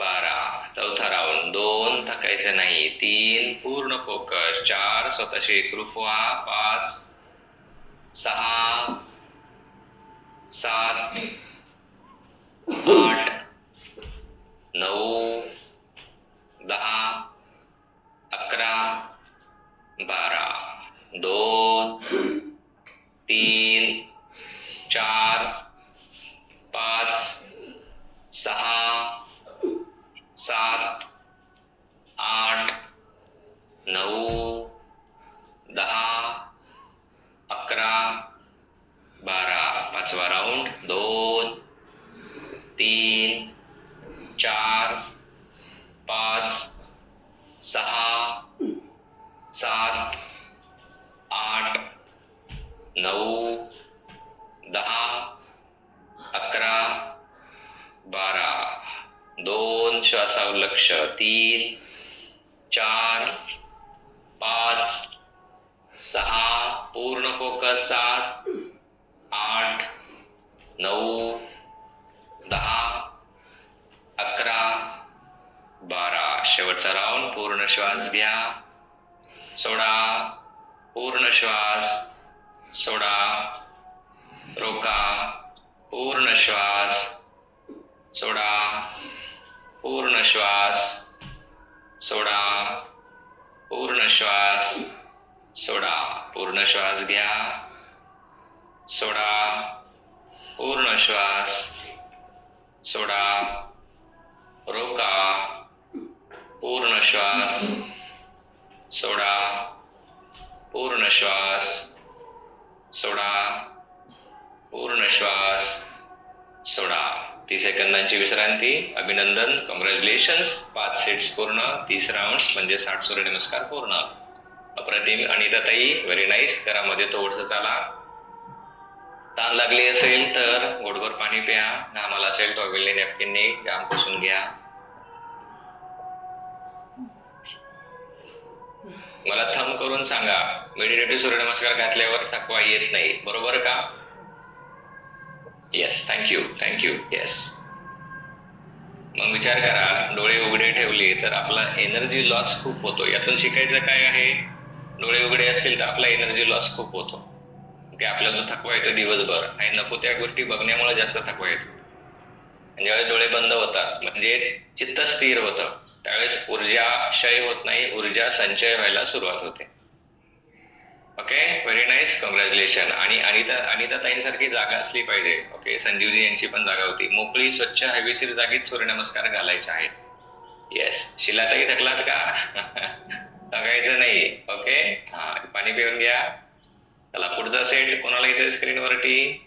12 चौथा राऊंड. 2 थकायचं नाही. 3 पूर्ण फोकस. 4 स्वतःशी ग्रुप व्हा. 5 6 7 8 9 10 11 12 2 3 4 5 6 7 8 9 10 11 12 पाचवा राऊंड. 2 3 4 5 6 7 8 9 10 11 12 2 श्वासावर लक्ष. 3 4 5 6 पूर्ण फोकस. 7 8 9 10 11 12 शेवटचा राऊंड. पूर्ण श्वास घ्या. सोडा. पूर्ण श्वास. सोडा. रोका. पूर्ण श्वास. सोडा. पूर्ण श्वास. सोडा. पूर्ण श्वास. सोडा. पूर्ण श्वास घ्या. सोडा. पूर्ण श्वास. सोडा. रोका. पूर्ण श्वास. सोडा. पूर्ण श्वास. सोडा. पूर्ण श्वास. सोडा. 30 सेकंदांची विश्रांती. अभिनंदन. कॉंग्रॅच्युलेशन्स. 5 सेट्स पूर्ण. 30 राऊंड म्हणजे 60 सूर्यनमस्कार पूर्ण. अप्रतिम. Anitatai very nice. घरामध्ये थोडंसं चाला. तहान लागली असेल तर घोटभर पाणी प्या. घामाला असेल टॉवेलने नॅपकिनने घाम पुसून घ्या. मला थंब करून सांगा, मेडिटेटिव्ह सूर्यनमस्कार घातल्यावर थकवा येत नाही, बरोबर का? Yes, thank you. येस. मग विचार करा, डोळे उघडे ठेवले तर आपला एनर्जी लॉस खूप होतो. यातून शिकायचं काय आहे? डोळे उघडे असतील तर आपला एनर्जी लॉस खूप होतो. की आपल्याला थकवा येतो दिवसभर आणि नको त्या गोष्टी बघण्यामुळे जास्त थकवा येतो. ज्यावेळेस डोळे बंद होतात म्हणजे चित्त स्थिर होतं, त्यावेळेस ऊर्जा क्षय होत नाही, ऊर्जा संचय व्हायला सुरुवात होते. Okay, very nice, congratulation. आणि अनिता ताईंसारखी जागा असली पाहिजे. ओके, संजीवजी यांची पण जागा होती. मोकळी स्वच्छ हवेशीर जागेत सूर्यनमस्कार घालायचे आहेत. येस. शिलाताई थकलात का? सांगायचं नाही. ओके, हा, पाणी पिऊन घ्या. चला पुढचा सेट कोणाला इथे स्क्रीनवरती?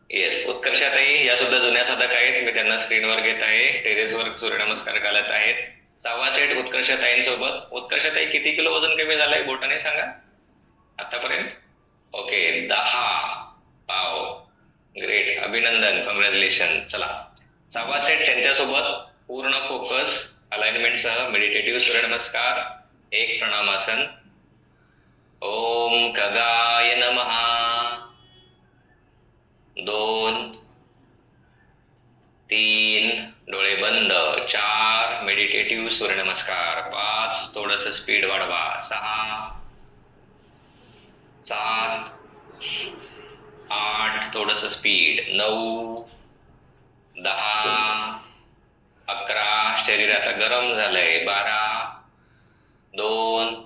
येस, उत्कर्षाताई या सुद्धा जुन्या साधक आहेत. मी त्यांना स्क्रीनवर घेत आहे. टेरेसवर सूर्यनमस्कार घालत आहेत. 6वा सेट उत्कर्षाताईंसोबत. उत्कर्षाताई किती किलो वजन कमी झालंय बोटाने सांगा आतापर्यंत? ओके, 10 पाव. ग्रेट, अभिनंदन, कॉंग्रॅच्युलेशन. चला 6वा सेट त्यांच्यासोबत पूर्ण फोकस अलाइनमेंट सह मेडिटेटिव्ह सूर्यनमस्कार. एक प्रणामासन. ओम खगाय नमः. 2 3 डोळे बंद. 4 मेडिटेटिव्ह सूर्यनमस्कार. 5 थोडस स्पीड वाढवा. 6 7 8 थोडस स्पीड. 9 10 11 शरीर आता गरम झालंय. 12 2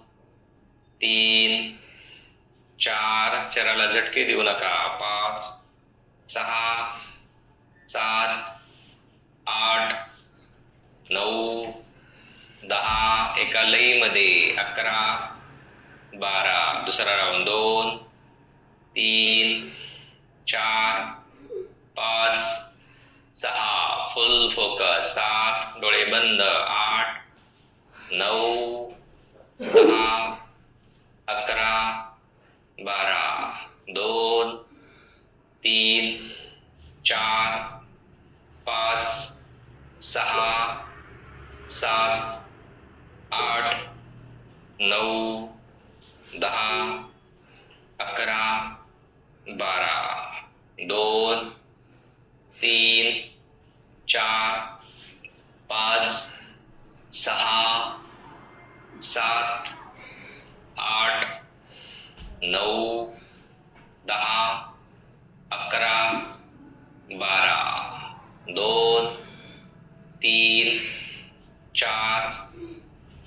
3 4 शरीराला झटके देऊ नका. 5 6 7 8 9 10 एका लईमध्ये. 11 12 दुसरा राऊंड. 2 3 4 5 6 फुल फोकस. 7 डोळे बंद. 8 9 10 11 12 2 3 4 5 6 7 8 9 10 11 12 2 3 4 5 6 7 8 9 10 11 12 2 3 4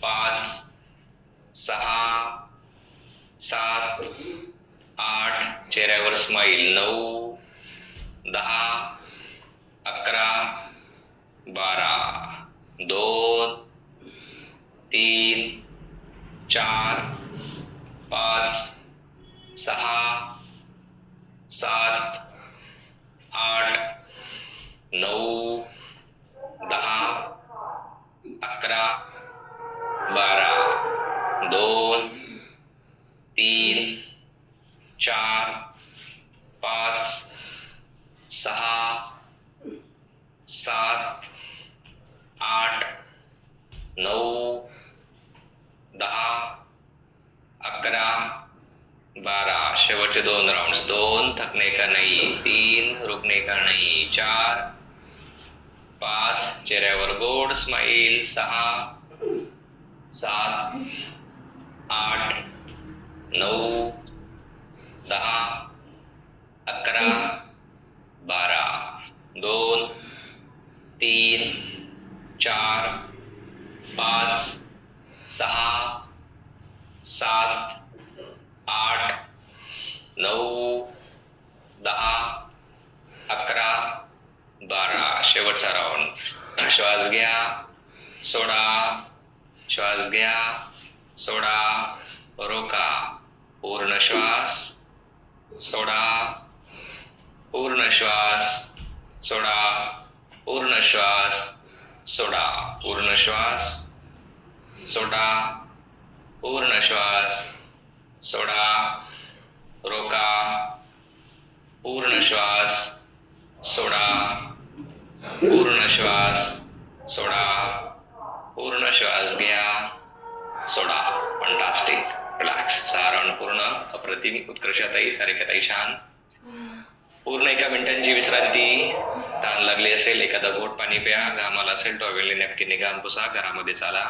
5 6 7 8 चेहऱ्यावर स्माईल. 9 10 11 12 2 3 4 5 6 7 8 9 10 11 12 2 3 4 5 6 7 8 9 10 11 12 शेवटचे 2 राउंड. 2 थकने का नहीं. 3 रुकने का नहीं. 4 5 चेहऱ्यावर गोड स्माईल. 6 7 8 9 10 11 12 2 3 4 5 6 7 8 9 10 11 12 शेवटचा राऊंड. श्वास घ्या, सोडा, श्वास घ्या, सोडा, रोका. पूर्ण श्वास, सोडा, पूर्ण श्वास, सोडा, पूर्ण श्वास, सोडा, पूर्ण श्वास, सोडा, पूर्ण श्वास, सोडा, रोका, पूर्ण श्वास सोडा, पूर्ण श्वास सोडा, पूर्ण श्वास घ्या, सोडा. फंटास्टिक. रिलॅक्स. 6 राऊंड पूर्ण. अप्रतिम. उत्कर्षताई, सारिकाताई छान. पूर्ण 1 मिनिटांची विश्रांती. ताण लागली असेल एखादा घोट पाणी प्या, घामाला असेल टॉवेलने नॅपकिनने घाम पुसा, घरामध्ये चाला.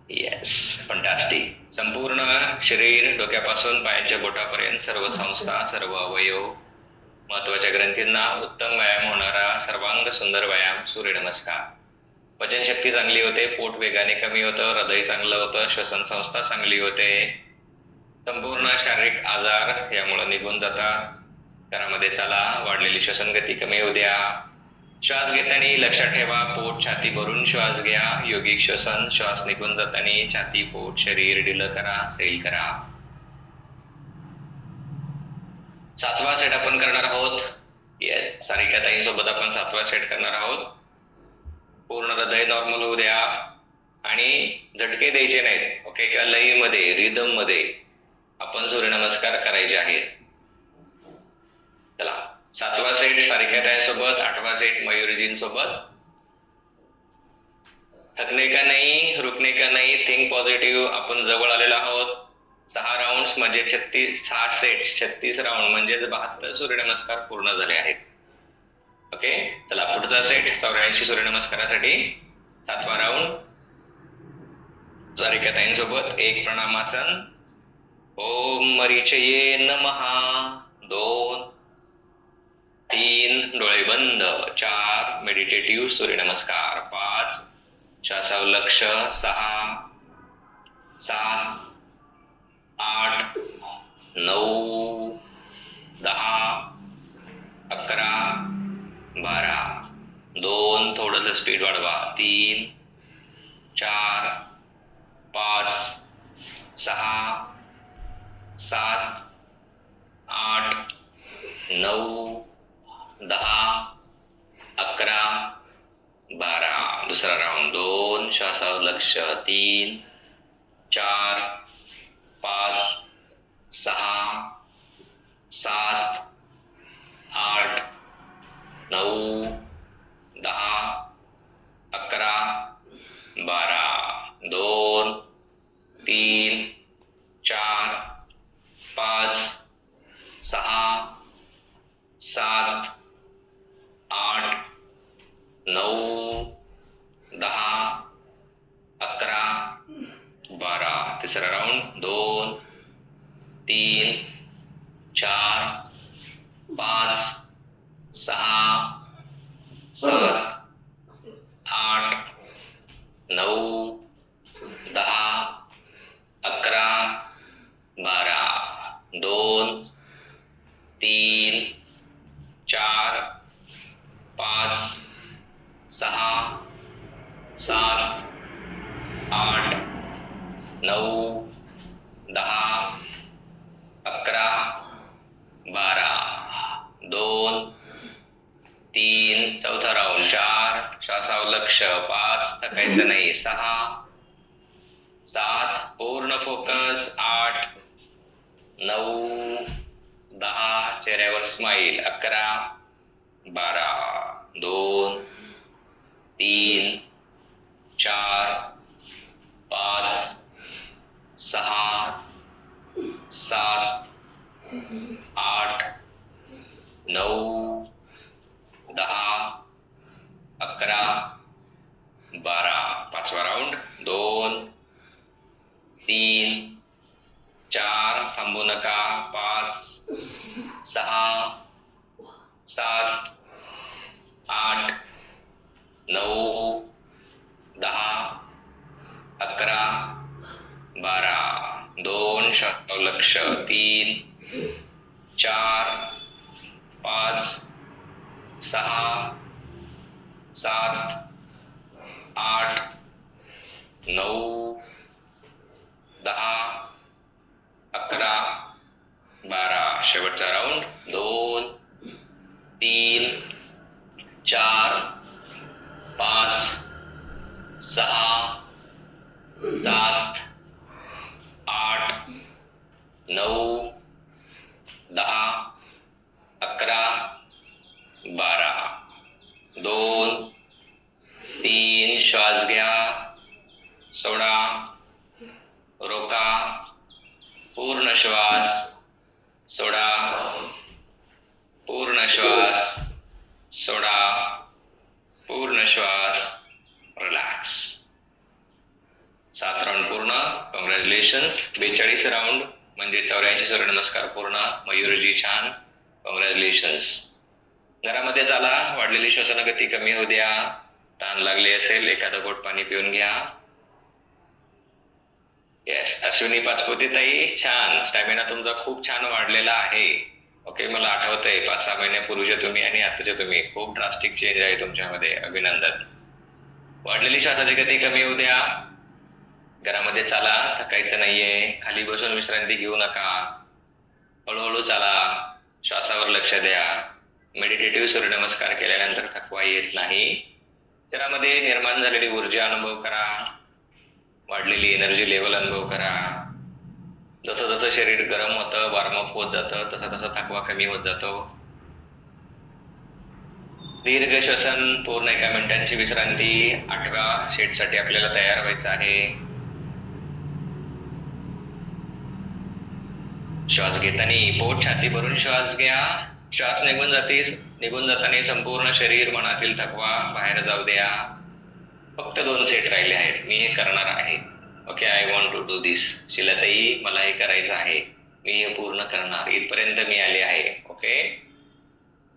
Yes, fantastic. संपूर्ण शरीर डोक्यापासून पायांच्या बोटापर्यंत सर्व संस्था, सर्व अवयव, महत्वाच्या ग्रंथींना उत्तम व्यायाम होणारा सर्वांग सुंदर व्यायाम सूर्यनमस्कार. पचनशक्ती चांगली होते, पोट वेगाने कमी होतं, हृदय चांगलं होतं, श्वसन संस्था चांगली होते, संपूर्ण शारीरिक आजार यामुळे निघून जातात. घरामध्ये चाला. वाढलेली श्वसन गती कमी होऊ द्या. श्वास घेताना लक्षात ठेवा, पोट छाती भरून श्वास घ्या. योगिक श्वसन. श्वास निघून जाताना छाती, पोट, शरीर ढिलं करा, सैल करा. 7वा सेट आपण करणार आहोत. येस, सारिकाताई सोबत आपण 7वा सेट करणार आहोत. पूर्ण हृदय नॉर्मल होऊ द्या आणि झटके द्यायचे नाहीत. ओके, किंवा लयीमध्ये, रिदम मध्ये आपण सूर्यनमस्कार करायचे आहेत. चला, 7वा सेट सारिकाताई सोबत, 8वा सेट मयुरीजीं सोबत. थकने का नहीं, रुकने का नहीं, थिंक पॉझिटिव्ह. आपण जवळ आलेलो आहोत. 6 राऊंड म्हणजे 6 सेट, 36 राऊंड म्हणजे 72 सूर्यनमस्कार पूर्ण झाले आहेत. ओके, चला पुढचा सेट 84 सूर्यनमस्कारासाठी 7वा राऊंड. सारिकाताई सोबत. 1 प्रणामासन. ओम मरीचये नमः. 2, 3 डोळे बंद. 4 मेडिटेटिव्ह सूर्यनमस्कार. 5 श्वासावर लक्ष. 6, 7, 8, 9, 10, 11, 12. 2 थोडंसं स्पीड वाढवा. 3, 4, 5, 6, 7, 8, 9, 10, 11, 12. दुसरा राऊंड. 2 श्वासावर लक्ष. 3, 4, 5, 6, 7, 8, 9, 10, 11, 12. 2, 3, 4, 5, 6, 7, 8, 9, 10, 11, 12. तिसरा राऊंड. 2, 3, 4, 5, 6, 7, 8, 9, 10, 11, 12. 2, 3, 4, 5, 6, 7, 8, 9, 10, 11, 12. 2, 3 चौथा राऊंड. 4 श्वासावर लक्ष. 5 थकायचं नाही. 6, 7 पूर्ण फोकस. 8, 9, 10 चेहऱ्यावर स्माईल. 11, 12. 2, 3, 4, 5, 6, 7, 8, 9, 10, 11, 12. 5वा राऊंड. 2, 3, 4 थांबू नका. 5, 6, 7, 8, 9, 10, 11, 12. 2 श्वासावर लक्ष. 3, 4, 5, 6, 7, 8, 9, 10, 11, 12. शेवटचा राऊंड. 2, 3, 4, 5, 6, 7, 8, 9, 10, 11, 12. 2, 3 श्वास घ्या, सोडा, रोका, पूर्ण श्वास, सोडा, पूर्ण श्वास, सोडा, पूर्ण श्वास, रिलॅक्स. 7 राऊंड पूर्ण. कॉंग्रॅच्युलेशन्स. 42 राऊंड म्हणजे 84 सूर्यनमस्कार पूर्ण. मयूरजी छान, कॉंग्रॅच्युलेशन्स. घरामध्ये चाला, वाढलेली श्वसन गती कमी होऊ द्या. ताण लागली असेल एखादं घोट पाणी पिऊन घ्या. येस, अश्विनी पाचपुते ताई छान, स्टॅमिना तुमचा खूप छान वाढलेला आहे. ओके, मला आठवतंय 5-6 महिन्यापूर्वीचे तुम्ही आणि आताचे तुम्ही, खूप ड्रास्टिक चेंज आहे तुमच्यामध्ये. अभिनंदन. वाढलेली श्वासाची गती कमी होऊ द्या. घरामध्ये चाला, थकायचं नाहीये. खाली बसून विश्रांती घेऊ नका. हळूहळू चाला, श्वासावर लक्ष द्या. मेडिटेटिव्ह सूर्यनमस्कार केल्यानंतर थकवा येत नाही. शरीरामध्ये निर्माण झालेली ऊर्जा अनुभव करा, वाढलेली एनर्जी लेवल अनुभव करा. जसं जसं शरीर गरम होतं, वॉर्मअप होत जातं, तसा तसा थकवा कमी होत जातो. दीर्घ श्वसन, पूर्ण 1 मिनिटांची विश्रांती. 8व्या सेटसाठी आपल्याला तयार व्हायचं आहे. श्वास घेताना पोट छाती भरून श्वास घ्या. श्वास निघून जाताना संपूर्ण शरीर, मनातील थकवा बाहेर जाऊ द्या. फक्त 2 सेट राहिले आहेत. मी हे करणार आहे. Okay, I want to do this. शिलाताई, मला हे करायचं आहे, मी हे पूर्ण करणार. इथपर्यंत मी आले आहे. ओके,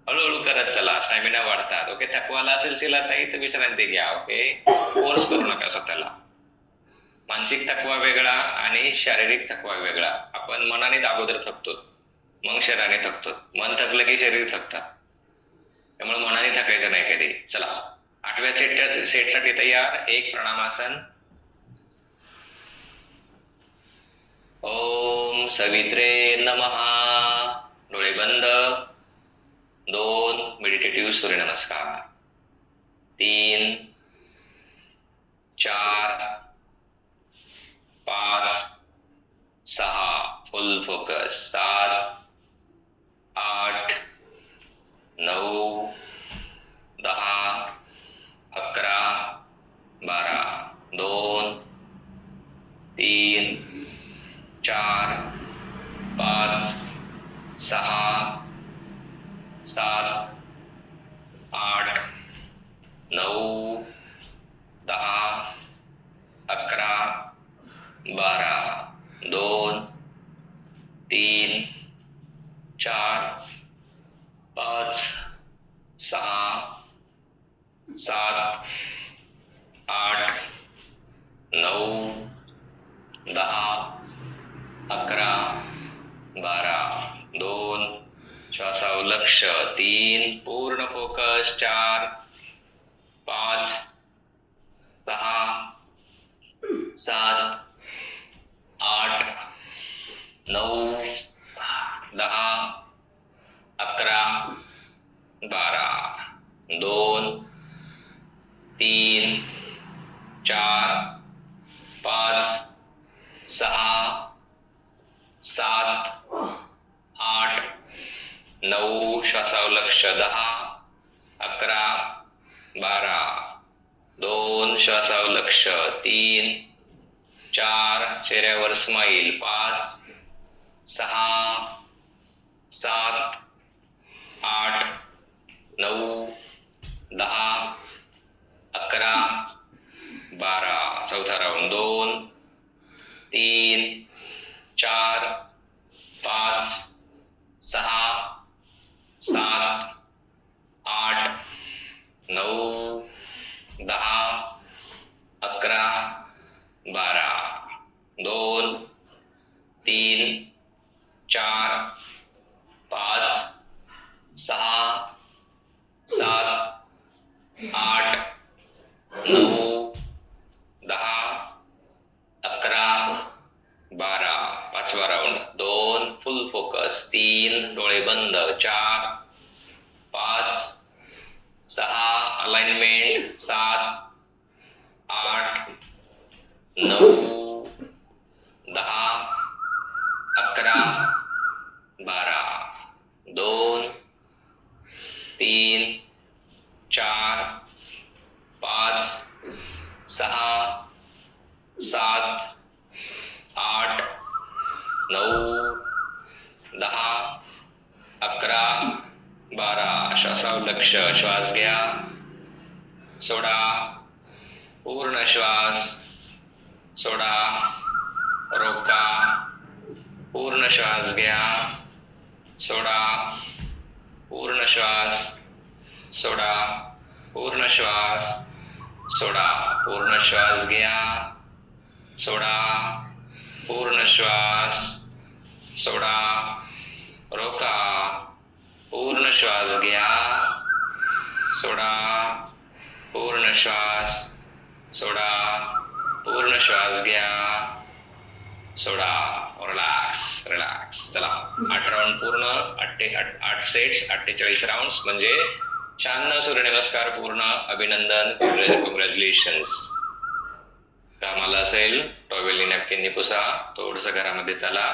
हळूहळू करत चला, स्टॅमिना वाढतात. ओके, थकवाला असेल शिलाताई तर विश्रांती घ्या. ओके, फोर्स करू नका स्वतःला. मानसिक थकवा वेगळा आणि शारीरिक थकवा वेगळा. आपण मनाने अगोदर थकतो, मग शरीराने थकतो. मन थकलं की शरीर थकतं, त्यामुळे मनाने थकायचं नाही कधी. चला, 8व्या सेटसाठी तयार. 1 प्राणायामासन. ओम सवित्रे नमः. डोळे बंद. 2 मेडिटेटिव्ह सूर्यनमस्कार. 3, 4, 5, 6 फुल फोकस. 7, 8, 9, 10, 11, 12. 2, 3, 4, 5, 6, 7, 8, 9, 10, 11, 12. 2, 3, 4, 5, 6, 7, 8, 9, 10, 11, 12. 2 श्वासावर लक्ष. 3 पूर्ण फोकस. 4, 5, 6, 7, 8, 9, 10, 11, 12. 2, 3, 4, 5, 6, 7, 8, 9 श्वासावर लक्ष. 10, 11, 12. 2 श्वासावर लक्ष. 3, 4 चेहऱ्यावर स्माईल. 5, 6, 7, 8, 9, 10, 11, 12. चौथा राऊंड. 2, 3, 4, 5, 6, 7, 8, 9, 10, 11, 12. 2, 3, 4, 5, 6, 7, 8, 9, 10, 11, 12. 5वा राऊंड. 2 फुल फोकस. 3 डोळे बंद. 4, 5, 6 अलाइनमेंट. 7, 8, 9, 10, 11, 12, 2, 3, 4, 5, 6, 7, 8, 9, 10, 11, 12. श्वासावर लक्ष. श्वास घ्या, सोडा, पूर्ण श्वास सोडा, रोका, पूर्ण श्वास घ्या, सोडा, पूर्ण श्वास सोडा, पूर्ण श्वास सोडा, पूर्ण श्वास घ्या, सोडा, पूर्ण श्वास सोडा, रोका, पूर्ण श्वास घ्या, सोडा, पूर्ण श्वास सोडा, पूर्ण श्वास घ्या, सोडा. Relax relax. चला 8 राऊंड पूर्ण, 8 सेट्स, 48 राऊंड म्हणजे 96 सूर्यनमस्कार पूर्ण. अभिनंदन, कॉंग्रॅच्युलेशन्स. कामाला असेल टॉवेलनी नॅपकिननी पुसा, थोडंसं घरामध्ये चला.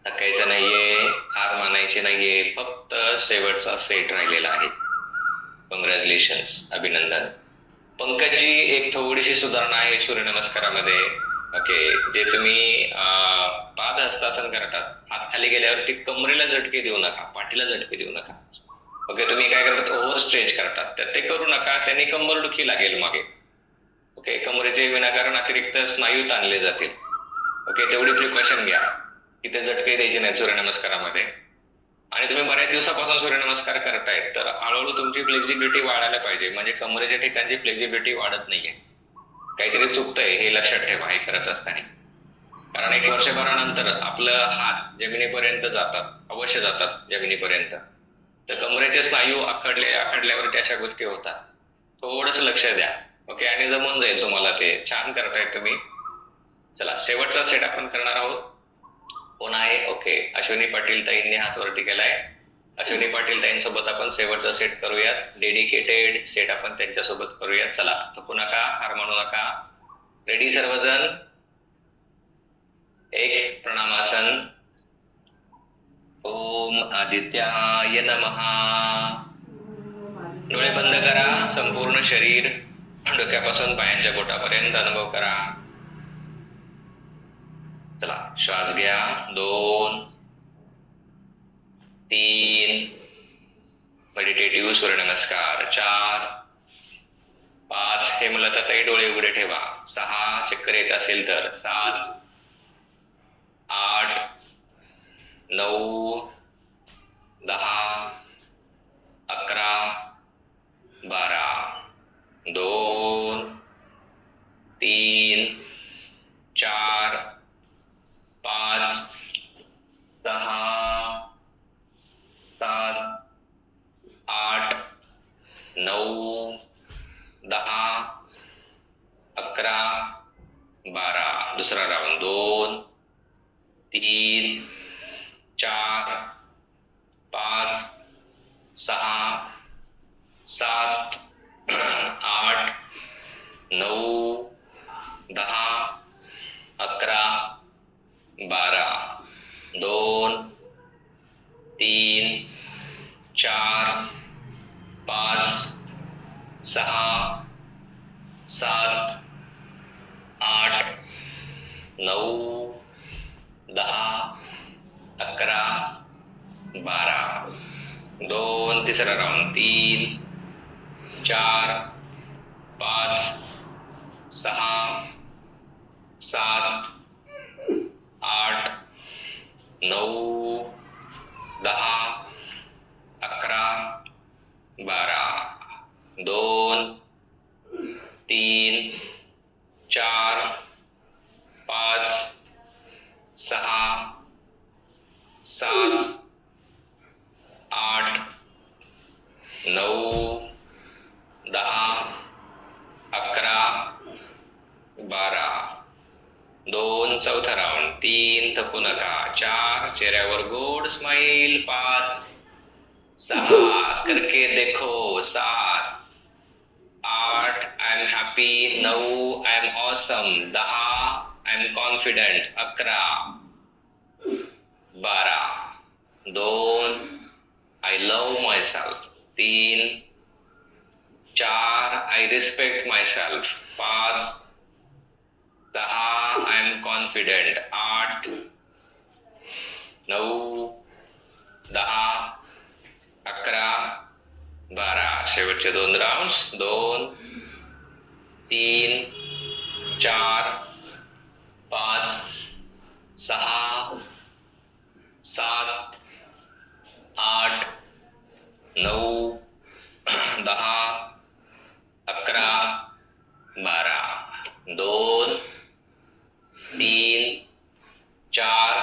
थकायचं नाहीये, हार मानायची नाहीये, फक्त शेवटचा सेट राहिलेला आहे. कॉंग्रॅच्युलेशन्स, अभिनंदन. पंकजजी, एक थोडीशी सुधारणा आहे सूर्यनमस्कारामध्ये. ओके, जे तुम्ही पाद हस्तासन करतात, हात खाली गेल्यावरती कमरेला झटके देऊ नका, पाठीला झटके देऊ नका. ओके, तुम्ही काय करतात, ओव्हर स्ट्रेच करतात, तर ते करू नका, त्यांनी कंबर दुखी लागेल मागे. ओके, कमरेचे विनाकारण अतिरिक्त स्नायू ताणले जातील. ओके, तेवढी प्रिकॉशन घ्या की ते झटके द्यायचे नाही सूर्यनमस्कारामध्ये. आणि तुम्ही बऱ्याच दिवसापासून सूर्यनमस्कार करतायत, तर हळूहळू तुमची फ्लेक्झिबिलिटी वाढायला पाहिजे. म्हणजे कमरेच्या ठिकाणची फ्लेक्झिबिलिटी वाढत नाहीये, काहीतरी चुकतंय हे लक्षात ठेवा हे करत असताना. कारण 1 वर्षभरानंतर आपलं हात जमिनीपर्यंत जातात, अवश्य जातात जमिनीपर्यंत. तर कमरेचे स्नायू आखडल्यावरती अशा गोष्टी होतात. थोडंसं लक्ष द्या. ओके, आणि जमून जाईल तुम्हाला, ते छान करताय तुम्ही. चला, शेवटचा सेट आपण करणार आहोत. कोण आहे? ओके, अश्विनी पाटील ताईंनी हात वरती केलाय. अश्विनी पाटील ताईंसोबत आपण शेवटचा सेट करूयात. डेडिकेटेड सेट आपण त्यांच्यासोबत करूयात. चला, थकू नका, हार मानू नका. रेडी सर्वजण? एक प्राणायामासन. ओम आदित्याय नमः. डोळे बंद करा. संपूर्ण शरीर डोक्यापासून पायांच्या बोटापर्यंत अनुभव करा. चला, श्वास घ्या. 2, 3, मेडिटेटिव्ह सूर्यनमस्कार. 4, 5, हेमलताताई डोळे उघडे ठेवा. 6, चक्कर येत असेल तर. 7, 8, 9, 10, 11, 12, 2, 3, 4, 5, 6, 7, 8, 9, 10, 11, 12. दुसरा राऊंड. 2, 3, 4, 5, 6, 7, 8, 9, 10, 11, 12. 2, 3, 4, 5, 6, 7, 8, 9, 10, 11, 12. 2, तिसरा राऊंड. 3, 4, 5, 6, 7, 8, 9, 10, 11, 12. 2, 3, 4, 5, 6, 7, 8, 9, 10, 11, 12. 2, चौथा राऊंड. 3, थकू नका. 4, चेहऱ्यावर गोड स्माइल. 5, 6, करके देखो. 7, 8, I am happy. 9 I am awesome. 10 I am confident. 11 12 2 I love myself. 3 4 I respect myself. 5 6 I am confident. 8 9 10 11 12. शेवटचे 2 राऊंड. 2 3 4 5 6 7 8 9 10 11 12. 2 3 4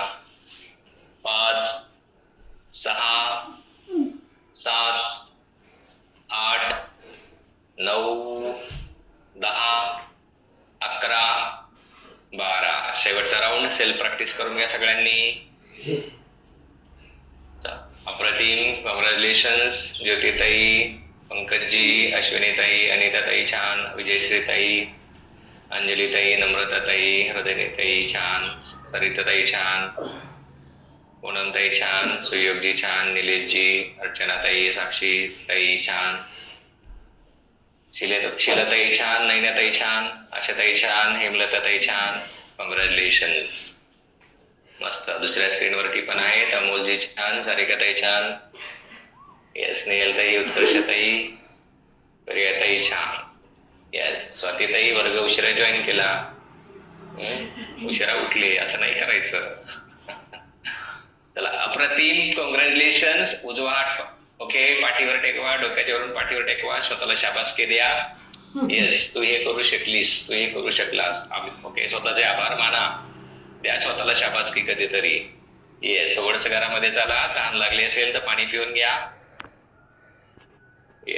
5 6 7 8 9 10 11 12. शेवटचा राऊंड. सेल्फ प्रॅक्टिस करून घ्या सगळ्यांनी. अप्रतिम. कॉंग्रॅच्युलेशन्स. ज्योतिताई, पंकजी, अश्विनीताई, अनिताताई छान, विजयश्रीताई, अंजलीताई, नम्रताताई, हृदयताई छान, सरिताताई छान, पूनमताई छान, सुयोगजी छान, निलेशजी, अर्चनाताई, साक्षीताई छान, शिलाताई छान, नैनाताई छान, आशाताई छान, हेमलताताई छान. कॉंग्रॅच्युलेशन्स. मस्त. दुसऱ्या स्क्रीनवरती पण आहेत. अमोलजी छान, सारिकाताई छान, येस, स्नेहलताई, उत्कर्षताई, प्रियाताई छान, येस. स्वातीताई, वर्ग उशिरा जॉईन केला, उशिरा उठले, असं नाही करायचं. चला, अप्रतिम. कॉंग्रॅच्युलेशन्स. उजवा हात ओके पाठीवर टेकवा, डोक्याच्या वरून पाठीवर टेकवा, स्वतःला शाबासकी द्या. येस, तू हे करू शकलीस, तू हे करू शकलास. ओके, स्वतःचे आभार माना, द्या स्वतःला शाबासकी कधीतरी. येस. वडसगारामध्ये चला. तहान लागली असेल तर पाणी पिऊन घ्या.